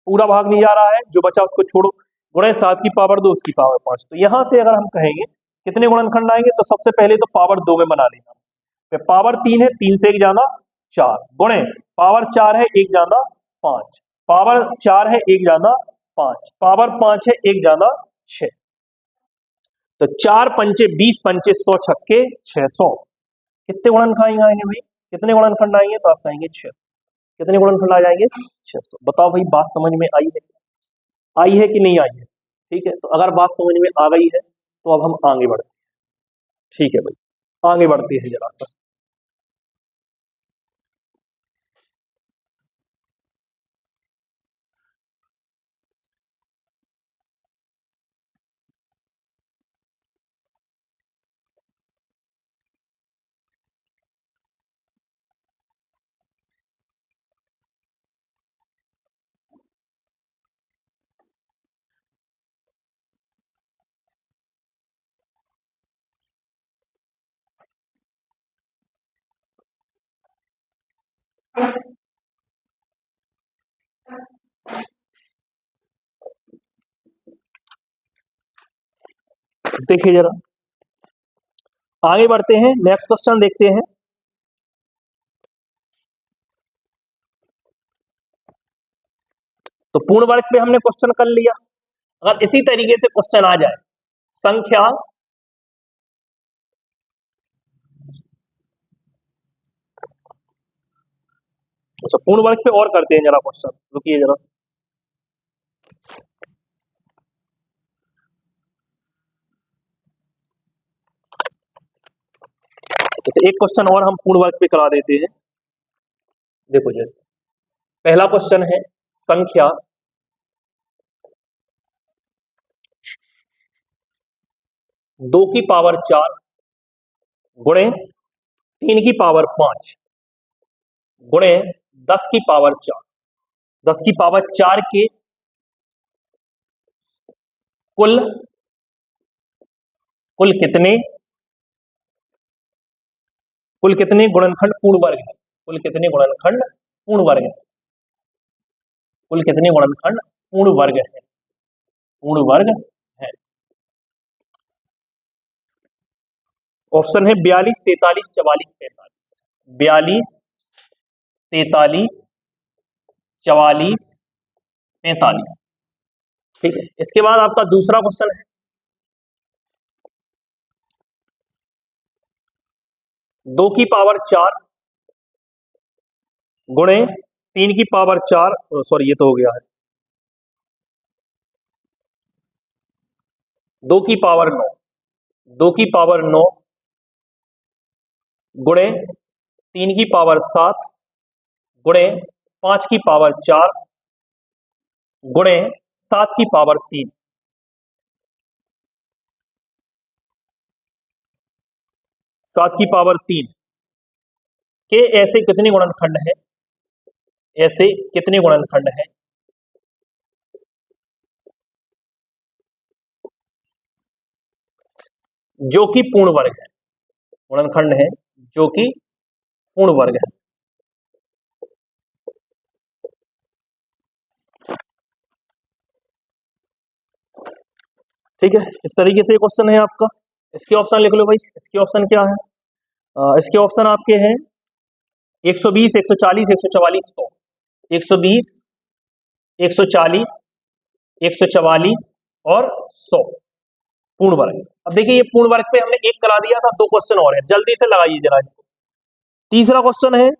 पूरा भाग नहीं जा रहा है, जो बचा उसको छोड़ो, गुणे 7 की पावर 2 उसकी पावर 5। तो यहां से अगर हम कहेंगे कितने गुणनखंड आएंगे, तो सबसे पहले तो पावर 2 में बना लेना, फिर पावर 3 है, 3 से 1 जाना 4, गुणे पावर 4 है 1 जाना 5, पावर 4 है 1 जाना 5, पावर 5 है 1 जाना 6। तो 4 पंचे 20 पंचे 100 छक्के 600। कितने गुणनखंड आएंगे भाई, कितने गुणनखंड आएंगे, तो आप कहेंगे 600। कितने गुणनखंड आ जाएंगे, 600। बताओ भाई बात समझ में आई है, आई है कि नहीं आई है, ठीक है। तो अगर बात समझ में आ गई है तो अब हम आगे बढ़ते हैं, ठीक है भाई, आगे बढ़ते हैं जरा सा। देखिए जरा आगे बढ़ते हैं, नेक्स्ट क्वेश्चन देखते हैं। तो पूर्ण वर्ग पे हमने क्वेश्चन कर लिया। अगर इसी तरीके से क्वेश्चन आ जाए संख्या अच्छा पूर्ण वर्ग पे और करते हैं जरा क्वेश्चन, रुकिए जरा। तो एक क्वेश्चन और हम पूर्ण वर्ग पे करा देते हैं। देखो जी, पहला क्वेश्चन है संख्या 2 की पावर 4 गुणे 3 की पावर 5 गुणे 10 की पावर 4, 10 की पावर 4 के कुल कुल कितने कुल कितने गुणनखंड पूर्ण वर्ग है, कुल कितने गुणनखंड पूर्ण वर्ग है, कुल कितने गुणनखंड पूर्ण वर्ग है, पूर्ण वर्ग है। ऑप्शन है 42 43 44 45, 42 43 44 45, ठीक है। इसके बाद आपका दूसरा क्वेश्चन है 2 की पावर 4 गुणे 3 की पावर 4, सॉरी ये तो हो गया है, 2 की पावर 9, 2 की पावर 9 गुणे 3 की पावर 7 गुणे 5 की पावर 4 गुणे 7 की पावर 3, 7 की पावर 3 के ऐसे कितने गुणनखंड है, ऐसे कितने गुणनखंड है, जो कि पूर्ण वर्ग है, गुणनखंड है जो कि पूर्ण वर्ग है। ठीक है, इस तरीके से क्वेश्चन है आपका। इसके ऑप्शन लिख लो भाई, इसके ऑप्शन क्या है, इसके ऑप्शन आपके हैं 120 140 144 100, 120 140 144 और 100 पूर्ण वर्ग। अब देखिए ये पूर्ण वर्ग पे हमने एक करा दिया था, 2 क्वेश्चन और है, जल्दी से लगाइए जरा इसको। तीसरा क्वेश्चन है,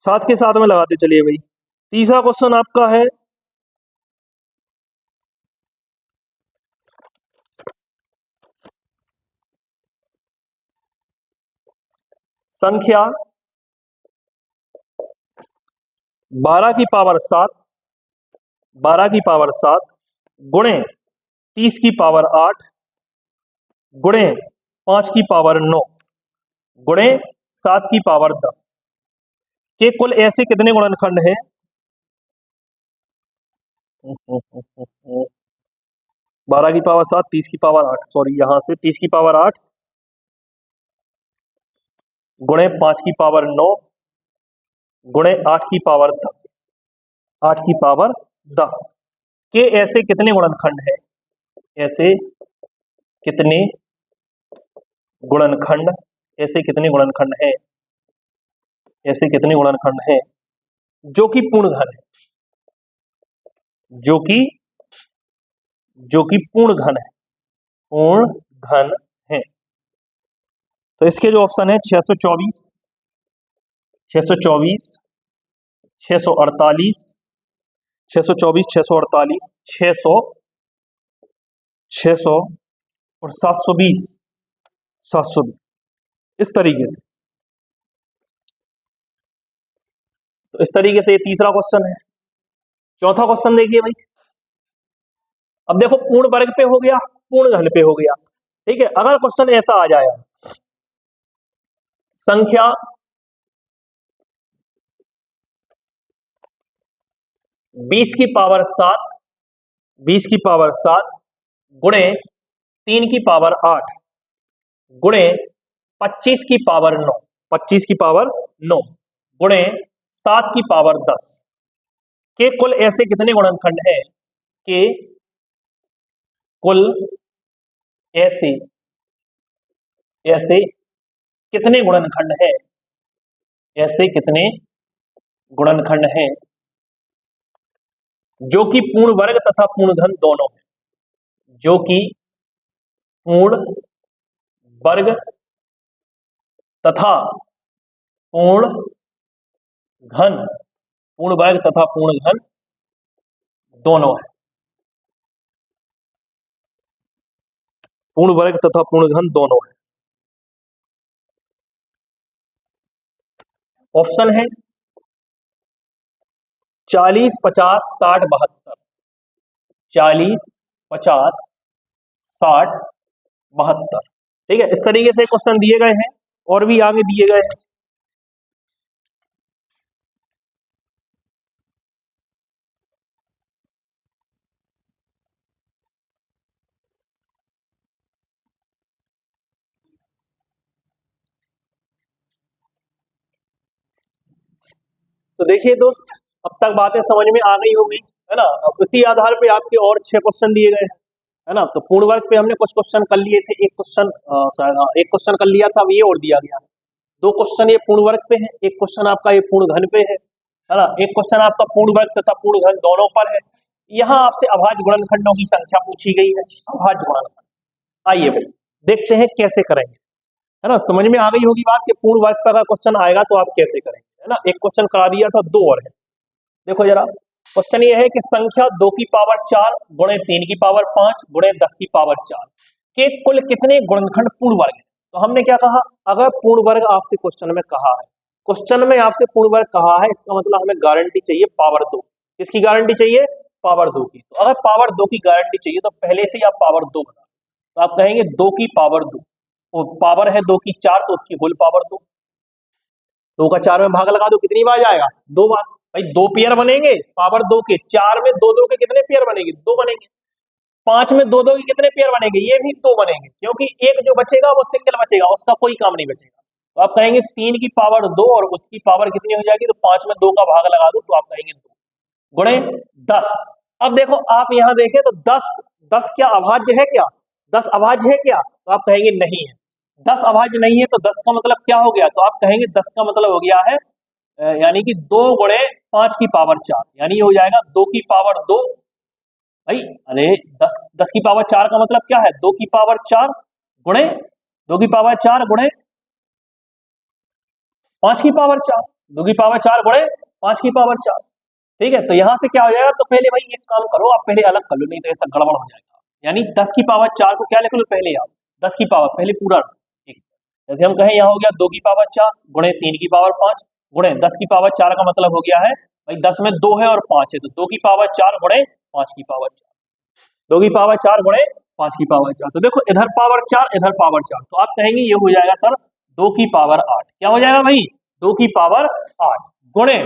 साथ के साथ में लगाते चलिए भाई। तीसरा क्वेश्चन आपका है संख्या 12 की पावर 7, 12 की पावर 7 गुणे 30 की पावर 8 गुणे 5 की पावर 9 गुणे 7 की पावर 10 के कुल ऐसे कितने गुणनखंड हैं? 12 की पावर 7, 30 की पावर 8, सॉरी यहां से 30 की पावर 8 गुणे 5 की पावर 9 गुणे 8 की पावर 10, 8 की पावर 10 के ऐसे कितने गुणनखंड हैं? ऐसे कितने गुणनखंड, ऐसे कितने गुणनखंड हैं, ऐसे कितने गुणनखंड हैं जो कि पूर्ण घन है, जो कि पूर्ण घन है, पूर्ण घन है। तो इसके जो ऑप्शन है 624, 624, 648, 624, 648, 600, 600 और 720, 720 इस तरीके से। तो इस तरीके से ये तीसरा क्वेश्चन है। चौथा क्वेश्चन देखिए भाई, अब देखो पूर्ण वर्ग पे हो गया, पूर्ण घन पे हो गया, ठीक है। अगर क्वेश्चन ऐसा आ जाए, संख्या 20 की पावर 7, 20 की पावर 7 गुणे 3 की पावर 8 गुणे 25 की पावर 9, 25 की पावर 9 गुणे 7 की पावर 10 के कुल ऐसे कितने गुणनखंड हैं? के कुल ऐसे ऐसे कितने गुणनखंड हैं? ऐसे कितने गुणनखंड हैं जो कि पूर्ण वर्ग तथा पूर्ण घन दोनों है, जो कि पूर्ण वर्ग तथा पूर्ण घन, पूर्ण वर्ग तथा पूर्ण घन दोनों है, पूर्ण वर्ग तथा पूर्ण घन दोनों है। ऑप्शन है 40, 50, 60, 72, 40, 50, 60, 72, ठीक है। इस तरीके से क्वेश्चन दिए गए हैं और भी आगे दिए गए हैं। तो देखिए दोस्त, अब तक बातें समझ में आ गई होगी, है ना। अब उसी आधार पे आपके और 6 क्वेश्चन दिए गए हैं, है ना। तो पूर्ण वर्ग पे हमने कुछ क्वेश्चन कर लिए थे, एक क्वेश्चन शायद हाँ एक क्वेश्चन कर लिया था, अब ये और दिया गया। 2 क्वेश्चन ये पूर्ण वर्ग पे है, एक क्वेश्चन आपका ये पूर्ण घन पे है ना। एक क्वेश्चन आपका पूर्ण वर्ग तथा पूर्ण घन दोनों पर है। यहाँ आपसे अभाज्य गुणनखंडों की संख्या पूछी गई है, अभाज्य गुणनखंड। आइए भाई देखते हैं कैसे करेंगे, है ना। समझ में आ गई होगी बात कि पूर्ण वर्ग का क्वेश्चन आएगा तो आप कैसे करेंगे, है ना। एक क्वेश्चन करा दिया था, 2 और है। देखो जरा, क्वेश्चन ये है कि संख्या 2 की पावर 4 गुणे 3 की पावर 5 गुणे 10 की पावर 4 के कुल कितने गुणनखंड पूर्ण वर्ग है। तो हमने क्या कहा, अगर पूर्ण वर्ग आपसे क्वेश्चन में कहा है, क्वेश्चन में आपसे पूर्ण वर्ग कहा है, इसका मतलब हमें गारंटी चाहिए पावर 2। किसकी गारंटी चाहिए? पावर 2 की। तो अगर पावर 2 की गारंटी चाहिए तो पहले से ही आप पावर 2 बना, तो आप कहेंगे 2 की पावर 2, और पावर है 2 की 4 तो उसकी होल पावर 2। 2 का 4 में भाग लगा दो, कितनी बार जाएगा? 2 बार। भाई 2 पेयर बनेंगे पावर 2 के, 4 में 2 2 के कितने पेयर बनेंगे? 2 बनेंगे। 5 में 2 2 के कितने पेयर बनेंगे? ये भी 2 बनेंगे, क्योंकि एक जो बचेगा वो सिंगल बचेगा, उसका कोई काम नहीं बचेगा। तो आप कहेंगे 3 की पावर 2 और उसकी पावर कितनी हो जाएगी? तो 5 में 2 का भाग लगा दो, तो आप कहेंगे 2 गुणे 10। अब देखो आप यहां देखें तो 10 क्या अभाज्य है क्या? 10 अभाज्य है क्या? तो आप कहेंगे नहीं है। 10 अभाज्य नहीं है तो 10 का मतलब क्या हो गया? तो आप कहेंगे 10 का मतलब हो गया है यानी कि 2 गुणे 5 की पावर 4, यानी ये हो जाएगा 2 की पावर 2। भाई अरे 10 की पावर 4 का मतलब क्या है? 2 की पावर 4 गुणे 2 की पावर 4 गुणे 5 की पावर 4, 2 की पावर 4 गुणे 5 की पावर 4, ठीक है। तो यहां से क्या हो जाएगा? तो पहले भाई एक काम करो, आप पहले अलग कर लो, नहीं तो ऐसा गड़बड़ हो जाएगा। यानी 10 की पावर 4 को क्या लिख लो पहले आप? 10 की पावर पहले पूरा, ठीक। जैसे हम कहें यहाँ हो गया 2 की पावर 4 गुणे 3 की पावर 5 गुणे 10 की पावर 4 का मतलब हो गया है भाई 10 में 2 है और 5 है, तो 2 की पावर 4 गुणे 5 की पावर 4, 2 की पावर 4 गुणे 5 की पावर 4। तो देखो इधर पावर 4 इधर पावर 4, तो आप कहेंगे ये हो जाएगा सर 2 की पावर 8। क्या हो जाएगा भाई? 2 की पावर 8 गुणे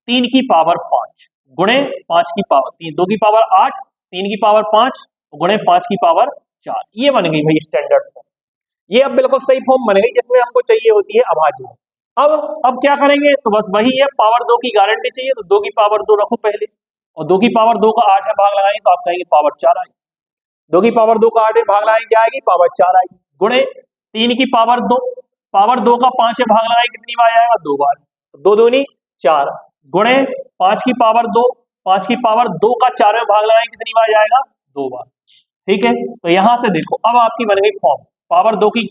3 की पावर 5 गुणे 5 की पावर 3, 2 की पावर 8 3 की पावर 5 गुणे 5 की पावर 4। ये बन गई भाई स्टैंडर्ड फॉर्म। ये अब बिल्कुल सही फॉर्म बन गई जिसमें हमको चाहिए होती है अभाज्य। अब क्या करेंगे? तो बस वही है, पावर 2 की गारंटी चाहिए तो 2 की पावर 2 रखो पहले, और 2 की पावर 2 का 8 है भाग लगाएंगे तो आप कहेंगे पावर 4 आई। 2 की पावर 2 का 8 है भाग लगाएंगे क्या आएगी? पावर 4 आई। गुणे 3 की पावर 2, पावर 2 का 5 है भाग लगाएंगे कितनी बार आएगा? 2 बार। 2 दूनी 4 गुणे 5 की पावर 2, 5 की पावर 2 का 4 में भाग लगाएंगे कितनी बार जाएगा? 2 बार। ठीक है, तो यहां से देखो अब आपकी बन गई फॉर्म, पावर 2 की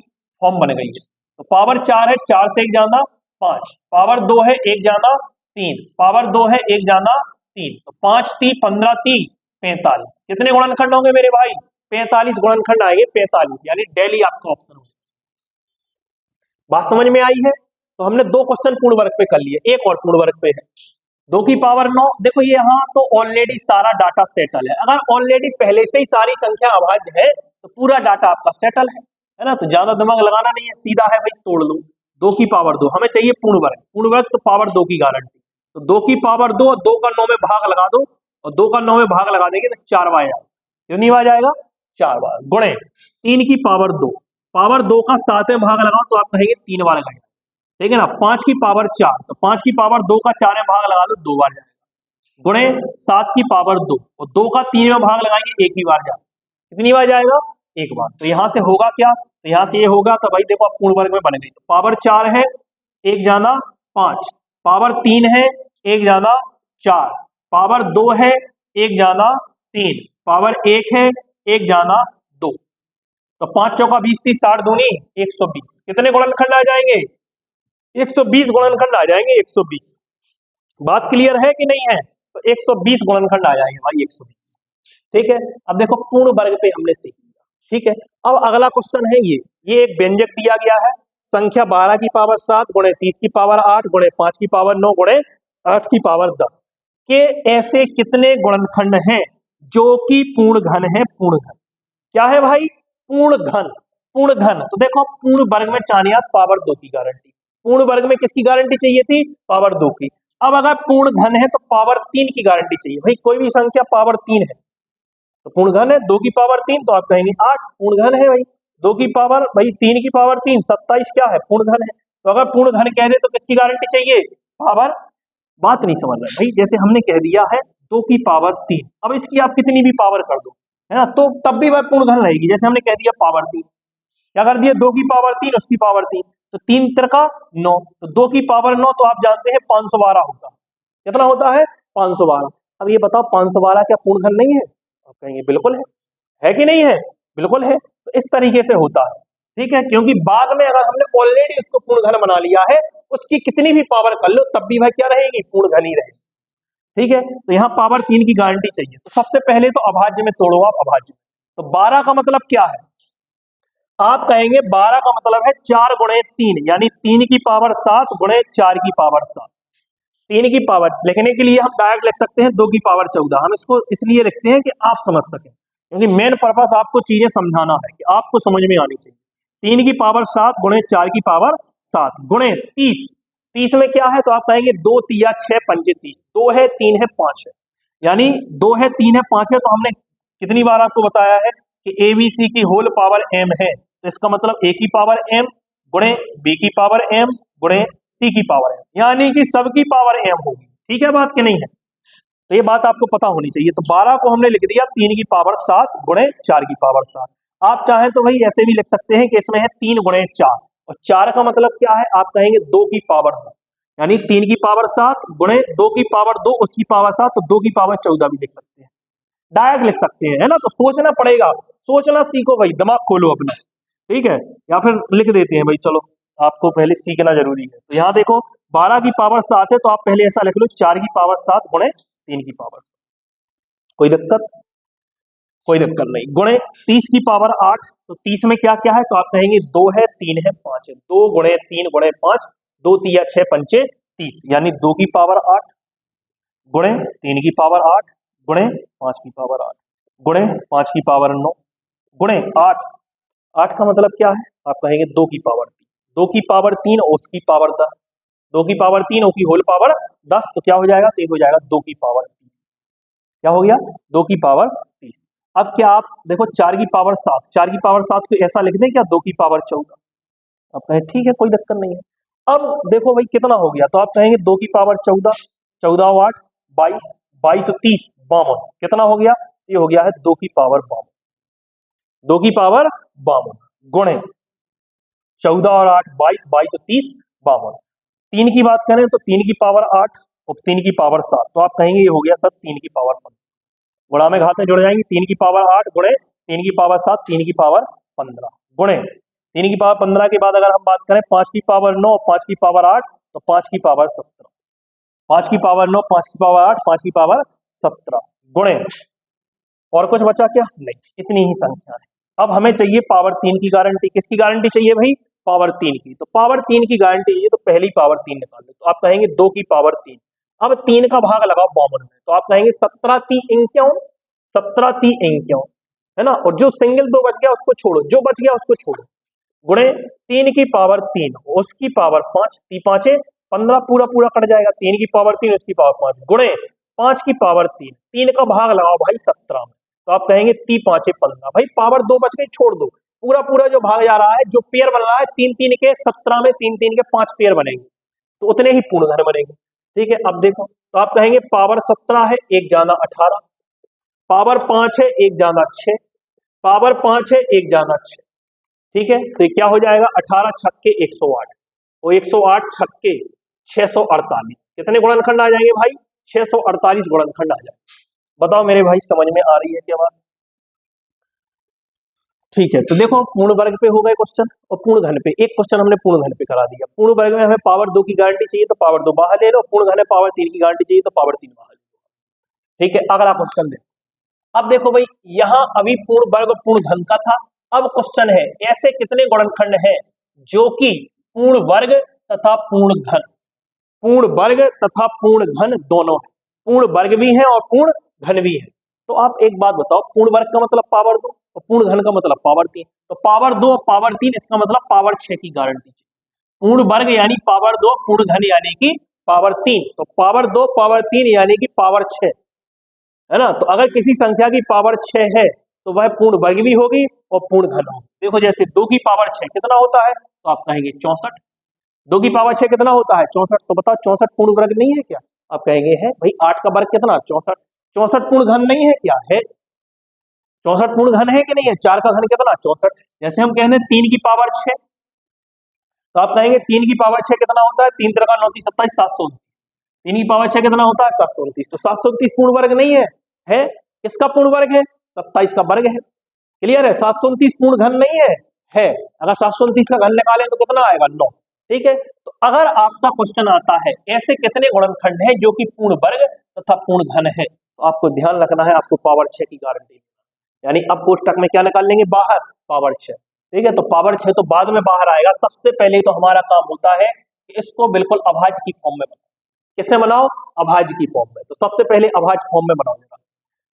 फॉर्म बन गई है। तो पावर 4 है, 4 से 1 जाना 5, पावर 2 है 1 जाना 3, पावर 2 है 1 जाना 3, तो 5 3 15 3 45। कितने गुणनखंड होंगे मेरे भाई? 45 गुणनखंड आएंगे, 45, यानी डेली आपका ऑप्शन होगा। बात समझ में आई है? तो हमने 2 क्वेश्चन पूर्ण वर्ग पे कर लिए, एक और पूर्ण वर्ग पे है 2 की पावर 9। देखो यहाँ तो ऑलरेडी सारा डाटा सेटल है, अगर ऑलरेडी पहले से ही सारी संख्या अभाज्य है तो पूरा डाटा आपका सेटल है ना, तो ज्यादा दिमाग लगाना नहीं है, सीधा है भाई तोड़ लो। 2 की पावर 2 हमें चाहिए पूर्ण वर्ग, पूर्ण वर्ग तो पावर 2 की गारंटी, तो 2 की पावर 2 और 2 का 9 में भाग लगा दो, और 2 का 9 में भाग लगा देंगे तो 4 बार आएगा। क्यों नहीं आ जाएगा? 4 बार। गुणे 3 की पावर 2, पावर 2 का 7 में भाग लगाओ तो आप कहेंगे 3 बार लगाएगा। ठीक है ना। 5 की पावर 4, तो 5 की पावर 2 का 4 में भाग लगा लो 2 बार जाएगा। गुणे 7 की पावर 2 और 2 का 3 में भाग लगाएंगे 1 ही बार जाएगा। कितनी बार जाएगा? 1 बार। तो यहां से होगा क्या? तो यहां से ये होगा, तो भाई देखो अब पूर्ण वर्ग में बन गई, तो पावर 4 है 1 जाना 5, पावर 3 है 1 जाना 4, पावर 2 है 1 जाना 3, पावर 1 है 1 जाना 2, तो 5 चौका 20 30 60 दूनी 120। कितने गुणनखंड आ जाएंगे? 120 गुणनखंड आ जाएंगे, 120। बात क्लियर है कि नहीं है? तो 120 गुणनखंड आ जाएंगे भाई, 120। ठीक है, अब देखो पूर्ण वर्ग पे हमने सीख लिया। ठीक है, अब अगला क्वेश्चन है ये एक व्यंजक दिया गया है, संख्या 12 की पावर 7 गुणे 30 की पावर 8 गुणे 5 की पावर 9 गुणे 8 की पावर 10 के ऐसे कितने गुणनखंड हैं जो कि पूर्ण घन है? पूर्ण घन क्या है भाई? पूर्ण घन। पूर्ण घन, तो देखो पूर्ण वर्ग में चानियात पावर 2 की गारंटी, पूर्ण वर्ग में किसकी गारंटी चाहिए थी? पावर 2 की। अब अगर पूर्ण घन है तो पावर 3 की गारंटी चाहिए। भाई कोई भी संख्या पावर 3 है तो पूर्ण घन है, 2 की पावर 3 तो आप कहेंगे 8 पूर्ण घन है भाई। 2 की पावर भाई 3 की पावर 3 27 क्या है? पूर्ण घन है। तो अगर पूर्ण घन कह दे तो किसकी गारंटी चाहिए? पावर। बात नहीं समझ रहे भाई, जैसे हमने कह दिया है 2 की पावर 3, अब इसकी आप कितनी भी पावर कर दो है ना, तो तब भी वह पूर्ण घन रहेगी। जैसे हमने कह दिया पावर 3, क्या कर दिया? 2 की पावर 3 उसकी पावर 3, तो 3 त्रिका 9, तो 2 की पावर 9 तो आप जानते हैं 512 होता है। कितना होता है? 512। अब ये बताओ 512 क्या पूर्ण घन नहीं है? आप कहेंगे बिल्कुल है कि नहीं है? बिल्कुल है। तो इस तरीके से होता है। ठीक है, क्योंकि बाद में अगर हमने ऑलरेडी उसको पूर्ण घन बना लिया है, उसकी कितनी भी पावर कर लो तब भी वह क्या रहेगी? पूर्ण घन ही रहेगी। ठीक है, तो यहाँ पावर 3 की गारंटी चाहिए। तो सबसे पहले तो अभाज्य में तोड़ो आप अभाज्य। तो 12 का मतलब क्या है? आप कहेंगे 12 का मतलब है 4 गुणे 3, यानी 3 की पावर 7 गुणे 4 की पावर 7। 3 की पावर लिखने के लिए हम डायरेक्ट लिख सकते हैं 2 की पावर 14। हम इसको इसलिए लिखते हैं कि आप समझ सकें, क्योंकि मेन पर्पस आपको चीजें समझाना है कि आपको समझ में आनी चाहिए। 3 की पावर 7 गुणे 4 की पावर 7 गुणे 30। 30 में क्या है? तो आप कहेंगे 2 तिया 6 पंजे 30, 2 है 3 है 5 है, यानी 2 है 3 है 5 है। तो हमने कितनी बार आपको बताया है कि ABC की होल पावर m है, तो इसका मतलब A की पावर m गुणे B की पावर m गुणे C की पावर m, यानी कि सबकी पावर m होगी। ठीक है बात कि नहीं है? तो ये बात आपको पता होनी चाहिए। तो 12 को हमने लिख दिया 3 की पावर 7 गुणे 4 की पावर 7। आप चाहें तो भाई ऐसे भी लिख सकते हैं कि इसमें है 3 गुणे 4, और 4 का मतलब क्या है? आप कहेंगे 2 की पावर 2, यानी 3 की पावर 7 गुणे 2 की पावर 2 उसकी पावर 7, तो 2 की पावर 14 भी लिख सकते हैं, डायरेक्ट लिख सकते हैं, है ना। तो सोचना पड़ेगा, सोचना सीखो भाई, दिमाग खोलो अपना। ठीक है, या फिर लिख देते हैं भाई, चलो आपको पहले सीखना जरूरी है। तो यहाँ देखो 12 की पावर 7 है, तो आप पहले ऐसा लिख लो 4 की पावर 7 गुणे 3 की पावर 7। कोई दिक्कत? कोई दिक्कत नहीं। गुणे 30 की पावर 8, तो 30 में क्या क्या है? तो आप कहेंगे 2 है 3 है 5 है, 2 गुणे 3 गुणे 5, 2 तिया 6 पंचे 30, यानी 2 की पावर 8 गुणे 3 की पावर 8 गुणे 5 की पावर 8 गुणे 5 की पावर 9 गुणे 8, 8 का मतलब क्या है, आप कहेंगे 2 की पावर 3, 2 की पावर 3 और उसकी पावर 10, 2 की पावर 3 और की होल पावर 10, तो क्या हो जाएगा, तो ये हो जाएगा 2 की पावर 30। क्या हो गया, 2 की पावर 30। अब क्या आप देखो 4 की पावर 7, 4 की पावर 7 को ऐसा लिख दें क्या, 2 की पावर 14, आप कहें ठीक है कोई दिक्कत नहीं है। अब देखो भाई कितना हो गया, तो आप कहेंगे 2 की पावर 14, 14 और 8 22, 22 और 30 52, कितना हो गया, ये हो गया है 2 की पावर 52, 2 की पावर 52 गुणे 14 और 8 22, 22 और 30 52। 3 की बात करें तो 3 की पावर 8 और 3 की पावर 7, तो आप कहेंगे ये हो गया सर 3 की पावर 15, गुणा में घात में जुड़ जाएंगे, 3 की पावर 8 गुणे 3 की पावर 7, 3 की पावर 15 गुणे 3 की पावर 15 के बाद अगर हम बात करें 5 की पावर 9, 5 की पावर 8, तो 5 की पावर 17, 5 की पावर 9, 5 की पावर 8, 5 की पावर 17 गुणे, और कुछ बचा क्या, नहीं, इतनी ही संख्या है। अब हमें चाहिए पावर 3 की गारंटी, किसकी गारंटी चाहिए भाई, पावर 3 की, तो पावर 3 की गारंटी चाहिए, तो पहली पावर 3 निकाल लो, तो आप कहेंगे 2 की पावर 3, अब 3 का भाग लगाओ 52 में, तो आप कहेंगे 17 ती इक्यावन, 17 ती इक्यावन, है ना, और जो सिंगल 2 बच गया उसको छोड़ो, जो बच गया उसको छोड़ो, गुणे 3 की पावर 3 उसकी पावर 5, ती पांचे 15, पूरा पूरा कट जाएगा, 3 की पावर 3 उसकी पावर 5 गुणे 5 की पावर 3, 3 का भाग लगाओ भाई 17 में, तो आप कहेंगे ती पांचे 15, भाई पावर 2 बच गई, छोड़ दो, पूरा पूरा जो भाग जा रहा है, जो पेयर बन रहा है 3 3 के 17 में 3 3 के 5 पेयर बनेंगे, तो उतने ही पूर्ण घन बनेंगे। ठीक है, अब देखो, तो आप कहेंगे पावर 17 है, एक जाना 18, पावर 5 है, एक जाना 6, पावर 5 है, एक जाना 6, ठीक है, तो ये क्या हो जाएगा, 18 छक्के 108 और 108 छक्के 648, कितने गुणनखंड आ जाएंगे भाई, 648 गुणनखंड आ जाएंगे। बताओ मेरे भाई समझ में आ रही है क्या बात, ठीक है, तो देखो पूर्ण वर्ग पे हो गए क्वेश्चन, और पूर्ण घन पे एक क्वेश्चन हमने पूर्ण घन पे करा दिया। पूर्ण वर्ग में हमें पावर 2 की गारंटी चाहिए, तो पावर 2 बाहर ले लो, पूर्ण घन में पावर 3 की गारंटी चाहिए, तो पावर 3 बाहर ले लो। ठीक है, अगला क्वेश्चन देखो, अब देखो भाई यहाँ अभी पूर्ण वर्ग और पूर्ण घन का था, अब क्वेश्चन है ऐसे कितने गुणनखंड हैं जो कि पूर्ण वर्ग तथा पूर्ण घन, पूर्ण वर्ग तथा पूर्ण घन दोनों है, पूर्ण वर्ग भी है और पूर्ण घन भी है। तो आप एक बात बताओ, पूर्ण वर्ग का मतलब पावर 2 और पूर्ण घन का मतलब पावर 3, तो पावर 2 और पावर 3 इसका मतलब पावर 6 की गारंटी। पूर्ण वर्ग यानी पावर 2, पूर्ण घन यानी कि पावर 3, तो पावर 2 पावर 3 यानी कि पावर 6, है ना, तो अगर किसी संख्या की पावर 6 है तो वह पूर्ण वर्ग भी होगी और पूर्ण घन होगी। देखो जैसे 2 की पावर 6 कितना होता है, तो आप कहेंगे 64, 2 की पावर 6 कितना होता है 64, तो बताओ 64 पूर्ण वर्ग नहीं है क्या, आप कहेंगे है भाई, 8 का वर्ग कितना 64, 64 पूर्ण घन नहीं है क्या, है 64 पूर्ण घन है कि नहीं है, 4 का घन कितना 64, जैसे हम कहते हैं 3 की पावर 6, तो आप कहेंगे 3 की पावर 6 कितना होता है, 3 3 9 27 729, 3 की पावर 6 कितना होता है 729, तो 729 पूर्ण वर्ग नहीं है, है किसका पूर्ण वर्ग है, 27 का वर्ग है, क्लियर है, 729 पूर्ण घन नहीं है, अगर 729 का घन निकालें तो कितना आएगा 9। ठीक है, तो अगर आपका क्वेश्चन आता है ऐसे कितने गुणनखंड हैं जो कि पूर्ण वर्ग तथा पूर्ण घन है, तो आपको ध्यान रखना है, आपको पावर 6 की गारंटी, यानी अब कोष्टक में क्या निकाल लेंगे बाहर, पावर 6। ठीक है, तो पावर 6 तो बाद में बाहर आएगा, सबसे पहले तो हमारा काम होता है कि इसको बिल्कुल अभाज्य की फॉर्म में बनाओ। किससे बनाओ, अभाज्य की फॉर्म में, तो सबसे पहले अभाज्य फॉर्म में बनाओ जरा,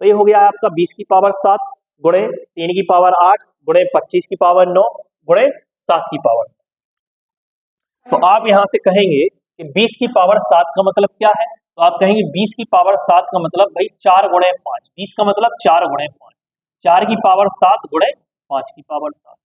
तो ये हो गया आपका 20 की पावर 7 गुणे 3 की पावर 8 गुणे 25 की पावर 9 गुणे 7 की पावर। तो आप यहां से कहेंगे कि 20 की पावर 7 का मतलब क्या है, तो आप कहेंगे 20 की पावर 7 का मतलब भाई 4 गुणे 5, 20 का मतलब 4 गुणे 5, 4 की पावर 7 गुणे 5 की पावर 7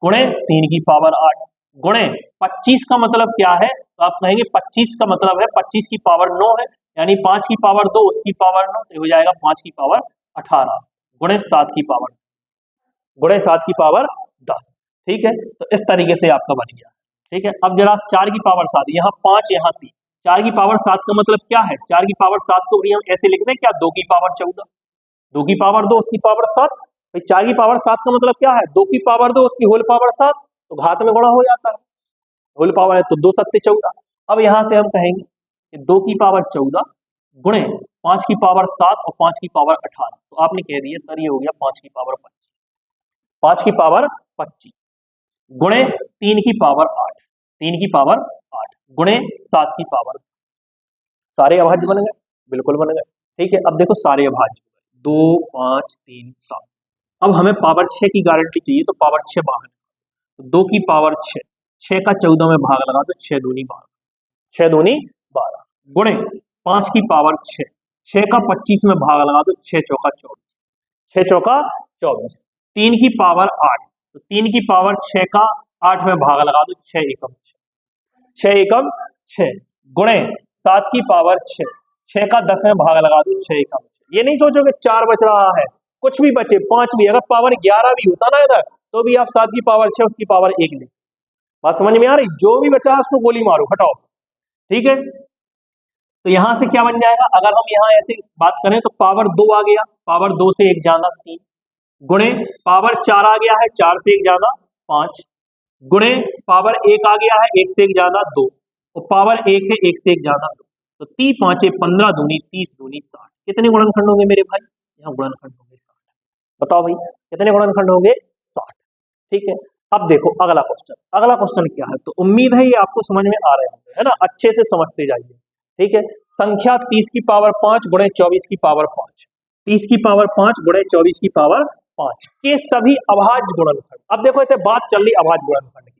गुणे 3 की पावर 8 गुणे 25 का मतलब क्या है, तो आप कहेंगे 25 का मतलब है 25 की पावर 9 है, यानी 5 की पावर 2 उसकी पावर 9, तो हो जाएगा 5 की पावर 18 गुणे 7 की पावर गुणे 7 की पावर 10। ठीक है, तो इस तरीके से आपका बन गया। ठीक है, अब जरा 4 की पावर 7, यहाँ 5 यहाँ 3, 4 की पावर 7 का मतलब क्या है, 4 की पावर 7 को भी हम ऐसे लिख दें क्या, 2 की पावर 14, 2 की पावर 2 उसकी पावर 7, भाई 4 की पावर 7 का मतलब क्या है, 2 की पावर 2 उसकी होल पावर 7, तो घात में गुणा हो जाता है, होल पावर है तो 2 सत्ते 14। अब यहां से हम कहेंगे कि 2 की पावर 14 गुणे 5 की पावर 7 और 5 की पावर 18, तो आपने कह दिया सर ये हो गया 5 की पावर 25, 5 की पावर 25 गुणे 3 की पावर 8, 3 की पावर 8 गुणे 7 की पावर, सारे अभाज्य बन गए, बिल्कुल बन गए। ठीक है, अब देखो सारे अभाज्य 2 5 3 7, अब हमें पावर 6 की गारंटी चाहिए, तो पावर 6 बाहर, तो 2 की पावर 6, 6 का 14 में भाग लगा तो 6 दूनी 12, 6 दूनी 12 गुणे 5 की पावर 6, 6 का 25 में भाग लगा तो 6 चौका 24, 6 चौका 24, 3 की पावर 8, तो 3 की पावर 6 का 8 में भाग लगा तो 6 एकम 6 एकम 6 गुणे 7 की पावर 6, 6 का 10 में भाग लगा दो 6 एकम 6। ये नहीं सोचोगे 4 बच रहा है, कुछ भी बचे 5 भी, अगर पावर 11 भी होता ना इधर तो भी आप 7 की पावर 6 उसकी पावर 1 ले। बात समझ में आ रही? जो भी बचा उसको गोली मारो, हटाओ, ठीक है। तो यहां से क्या बन जाएगा, अगर हम यहाँ ऐसे बात करें तो पावर 2 आ गया, पावर 2 से 1 जाना 3 गुणे पावर 4 आ गया है, 4 से 1 जाना 5 गुणे पावर 1 आ गया है, 1 से 1 जाना 2 और पावर 1 है, 1 से 1 जाना 2, तो 3 5 15 दूनी 30 दूनी 60। कितने गुणनखंड होंगे मेरे भाई? यहाँ गुणनखंड होंगे 60। बताओ भाई कितने गुणनखंड होंगे? 60। ठीक है, अब देखो अगला क्वेश्चन, अगला क्वेश्चन क्या है, तो उम्मीद है ये आपको समझ में आ रहे होंगे, है ना, अच्छे से समझते जाइए। ठीक है, संख्या 30 की पावर 5 गुणे 24 की पावर 5, 30 की पावर 5 गुणे 24 की पावर 5 के सभी अभाज्य गुणनखंड। अब देखो इसे बात चल रही अभाज्य गुणनखंड की,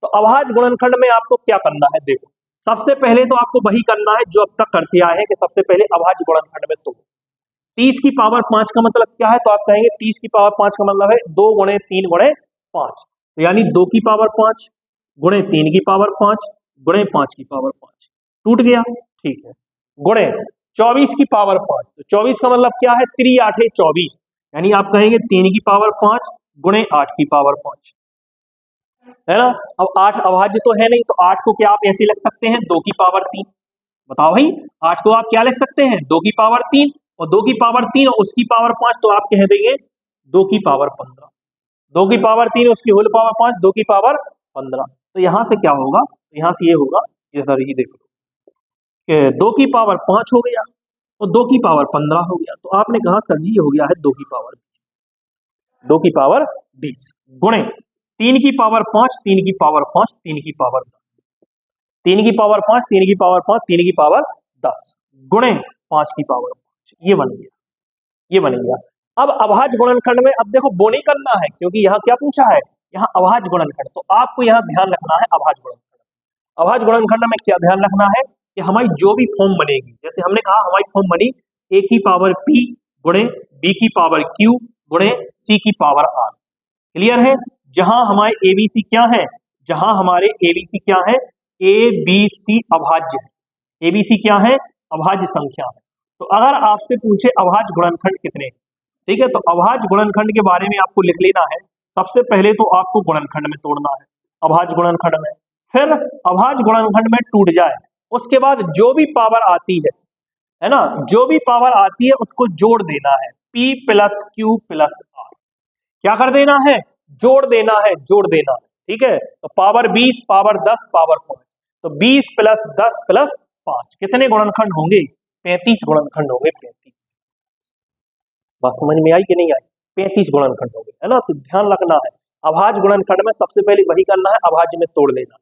तो अभाज्य गुणनखंड में आपको क्या करना है, देखो सबसे पहले तो आपको वही करना है जो अब तक करते आए हैं कि सबसे पहले अभाज्य गुणनखंड में तोड़ो। 30 की पावर 5 का मतलब क्या है, तो आप कहेंगे 30 की पावर 5 का मतलब है 2 गुणे 3 गुणे 5, तो यानी 2 की पावर 5 गुणे 3 की पावर 5 गुणे 5 की पावर 5, टूट गया, ठीक है, गुणे 24 की पावर 5, तो 24 का मतलब क्या है, 3 8 24, यानी आप कहेंगे 3 की पावर 5 गुणे 8 की पावर 5, है ना। अब 8 अभाज्य तो है नहीं, तो 8 को क्या आप ऐसे लिख सकते हैं 2 की पावर 3, बताओ भाई 8 को आप क्या लिख सकते हैं 2 की पावर 3, और 2 की पावर 3 और उसकी पावर 5 तो आप कह देंगे 2 की पावर 15, 2 की पावर 3 उसकी होल पावर 5, 2 की पावर 15, तो यहां से क्या होगा, यहां से ये होगा, इधर ही देख लो कि 2 की पावर 5 हो गया और 2 की पावर 15 हो गया, तो आपने कहा सर जी ये हो गया है 2 की पावर 20, 2 की पावर 20 गुणे 3 की पावर 5, 3 की पावर 5, 3 की पावर 10, 3 की पावर 5, 3 की पावर 5, 3 की पावर 10 गुणे 5 की पावर 5, ये बन गया, ये बन गया। अब अभाज्य गुणनखंड में अब देखो वो नहीं करना है क्योंकि यहाँ क्या पूछा है, यहाँ अभाज्य गुणनखंड, तो आपको यहाँ ध्यान रखना है अभाज्य गुणनखंड। अभाज्य गुणनखंड में क्या ध्यान रखना है कि हमारी जो भी फॉर्म बनेगी, जैसे हमने कहा हमारी फॉर्म बनी a की पावर p गुणे b की पावर q गुणे c की पावर r, क्लियर है। जहां हमारे एबीसी क्या है, जहां हमारे एबीसी क्या है, ए बी सी अभाज्य है, एबीसी क्या है, अभाज्य संख्या है। तो अगर आपसे पूछे अभाज्य गुणनखंड कितने, ठीक है, तो अभाज्य गुणनखंड के बारे में आपको लिख लेना है। सबसे पहले तो आपको गुणनखंड में तोड़ना है, अभाज्य गुणनखंड में, फिर अभाज्य गुणनखंड में टूट जाए उसके बाद जो भी पावर आती है ना, जो भी पावर आती है उसको जोड़ देना है, p plus Q plus R, क्या कर देना है, जोड़ देना है, जोड़ देना है, ठीक है। तो पावर 20 पावर 10 पावर 5, तो 20 प्लस 10 प्लस 5 कितने गुणनखंड होंगे, 35 गुणनखंड होंगे, 35। बात समझ में आई कि नहीं आई, 35 गुणनखंड होंगे, है ना। तो ध्यान रखना है अभाज्य गुणनखंड में सबसे पहले वही करना है, अभाज्य में तोड़ देना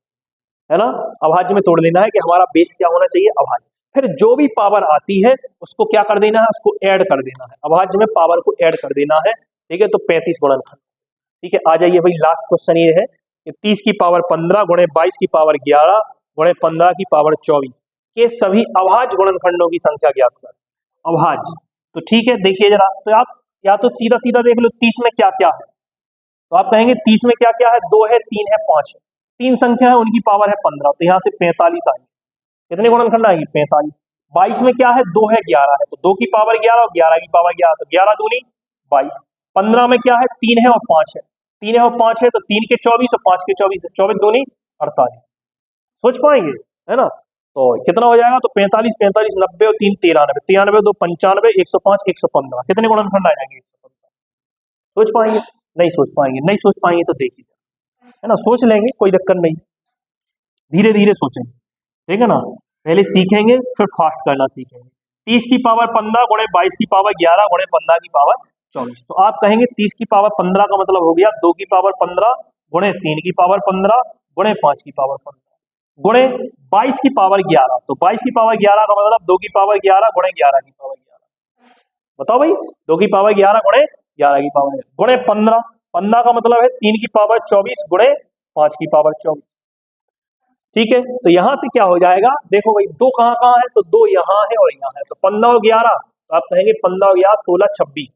है ना, अभाज्य में तोड़ देना है कि हमारा बेस क्या होना चाहिए, अभाज्य। फिर जो भी पावर आती है उसको क्या कर देना है, उसको ऐड कर देना है, अभाज्य में पावर को ऐड कर देना है, ठीक है। तो 35 गुणनखंड, ठीक है। आ जाइए भाई लास्ट क्वेश्चन ये है कि 30 की पावर 15 गुणे 22 की पावर 11 गुणे 15 की पावर 24 के सभी अभाज्य गुणनखंडों की संख्या ज्ञात करें, अभाज्य। तो ठीक है, देखिए जरा, तो आप या तो सीधा सीधा देख लो 30 में क्या क्या है, तो आप कहेंगे 30 में क्या क्या है, 2 है 3 है 5 है, 3 संख्या है उनकी पावर है 15, तो यहाँ से 45 आएंगे, कितने गुणनखंड आएंगे 45। 22 में क्या है, 2 है 11 है, तो 2 की पावर 11 और 11 की पावर 11, तो 11 दूनी 22। 15 में क्या है, 3 है और 5 है, 3 है और 5 है, तो 3 के 24 और 5 के 24, 24 दूनी 48। सोच पाएंगे, है ना। तो कितना हो जाएगा, तो 45 45 90 और 3 93, 93 2 95 105 115, कितने गुणनखंड आ जाएंगे, 115। सोच पाएंगे, नहीं सोच पाएंगे, नहीं सोच पाएंगे तो देखिए, है ना, सोच लेंगे कोई दिक्कत नहीं, धीरे धीरे सोचेंगे, ठीक है ना, पहले सीखेंगे फिर फास्ट करना सीखेंगे। 30 की पावर 15 गुणे 22 की पावर 11 गुणे 15 की पावर 24, तो आप कहेंगे 30 की पावर 15 का मतलब हो गया 2 की पावर 15 गुणे 3 की पावर 15 गुणे 5 की पावर 15 गुणे 22 की पावर 11, तो 22 की पावर 11 का मतलब 2 की पावर 11 गुणे 11 की पावर 11। बताओ भाई 2 की पावर 11 गुणे 11 की पावर गुणे 15, 15 का मतलब है 3 की पावर 24 गुणे 5 की पावर 24। ठीक है, तो यहां से क्या हो जाएगा, देखो भाई दो कहाँ कहाँ है, तो दो यहाँ है और यहाँ है, तो 15 और 11, तो आप कहेंगे 15 और 11 16 26,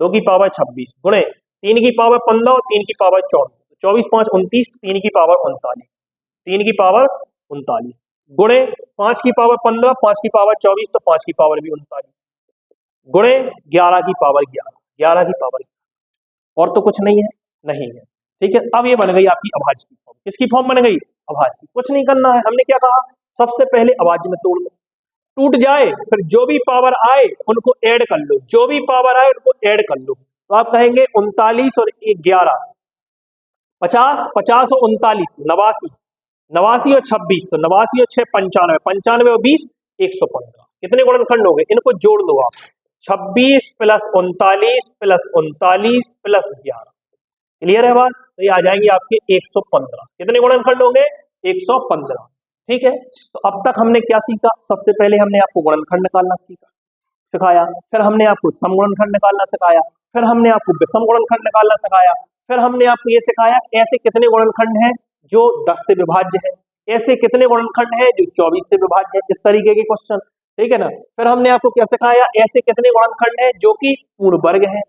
2 की पावर 26 गुणे 3 की पावर 15 और 3 की पावर 24, 24 5 29, 3 की पावर 39, 3 की पावर 39 गुणे 5 की पावर 15, 5 की पावर 24, तो 5 की पावर भी 39 गुणे 11 की पावर 11, 11 की पावर, और तो कुछ नहीं है, नहीं है। ठीक है, अब ये बन गई आपकी अभाज्य की फॉर्म। किसकी फॉर्म बन गई, अभाज्य की। कुछ नहीं करना है, हमने क्या कहा, सबसे पहले अभाज्य में तोड़ लो, टूट जाए फिर जो भी पावर आए उनको ऐड कर लो, जो भी पावर आए उनको ऐड कर लो, तो आप कहेंगे 39 और 11 50, 50 और 39 89, 89 और 26, तो 89 और 6 95, 95 और 20 115। कितने गुणनखंड हो गए, इनको जोड़ दो आप, 26 प्लस 39 प्लस 39 प्लस 11। क्लियर है बात, तो ये आ जाएंगे आपके 115। कितने गुणनखंड होंगे, 115। ठीक है, तो अब तक हमने क्या सीखा, सबसे पहले हमने आपको गुणनखंड निकालना सिखाया, फिर हमने आपको सम गुणनखंड निकालना सिखाया, फिर हमने आपको विषम गुणनखंड निकालना सिखाया, फिर हमने आपको ये सिखाया ऐसे कितने गुणनखंड हैं जो 10 से विभाज्य है, ऐसे कितने गुणनखंड हैं जो 24 से विभाज्य है, इस तरीके के क्वेश्चन। ठीक है ना, फिर हमने आपको क्या सिखाया, ऐसे कितने गुणनखंड हैं जो कि पूर्ण वर्ग है,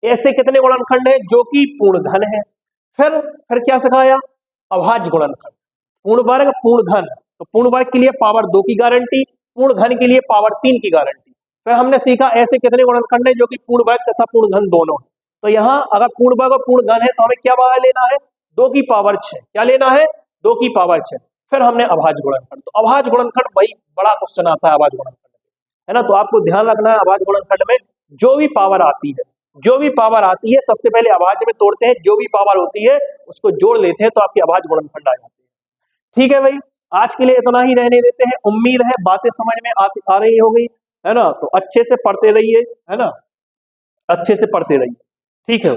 ऐसे कितने गुणनखंड हैं जो कि पूर्ण घन है, फिर क्या सिखाया, अभाज्य गुणनखंड, पूर्ण वर्ग पूर्ण घन, तो पूर्ण वर्ग के लिए पावर 2 की गारंटी, पूर्ण घन के लिए पावर 3 की गारंटी। फिर हमने सीखा ऐसे कितने गुणनखंड हैं जो कि पूर्ण वर्ग तथा पूर्ण घन दोनों है, तो यहाँ अगर पूर्ण वर्ग और पूर्ण घन है तो हमें क्या बाहर लेना है, 2 की पावर 6, क्या लेना है, 2 की पावर 6। फिर हमने अभाज्य गुणनखंड, तो अभाज्य गुणनखंड भाई बड़ा क्वेश्चन आता है अभाज्य गुणनखंड, है ना, तो आपको ध्यान रखना है अभाज्य गुणनखंड में जो भी पावर आती है, जो भी पावर आती है सबसे पहले अभाज्य में तोड़ते हैं, जो भी पावर होती है उसको जोड़ लेते हैं, तो आपके अभाज्य गुणनखंड आ जाते हैं। ठीक है भाई, आज के लिए इतना ही रहने देते हैं, उम्मीद है बातें समझ में आ रही होगी, है ना, तो अच्छे से पढ़ते रहिए, है ना, अच्छे से पढ़ते रहिए। ठीक है।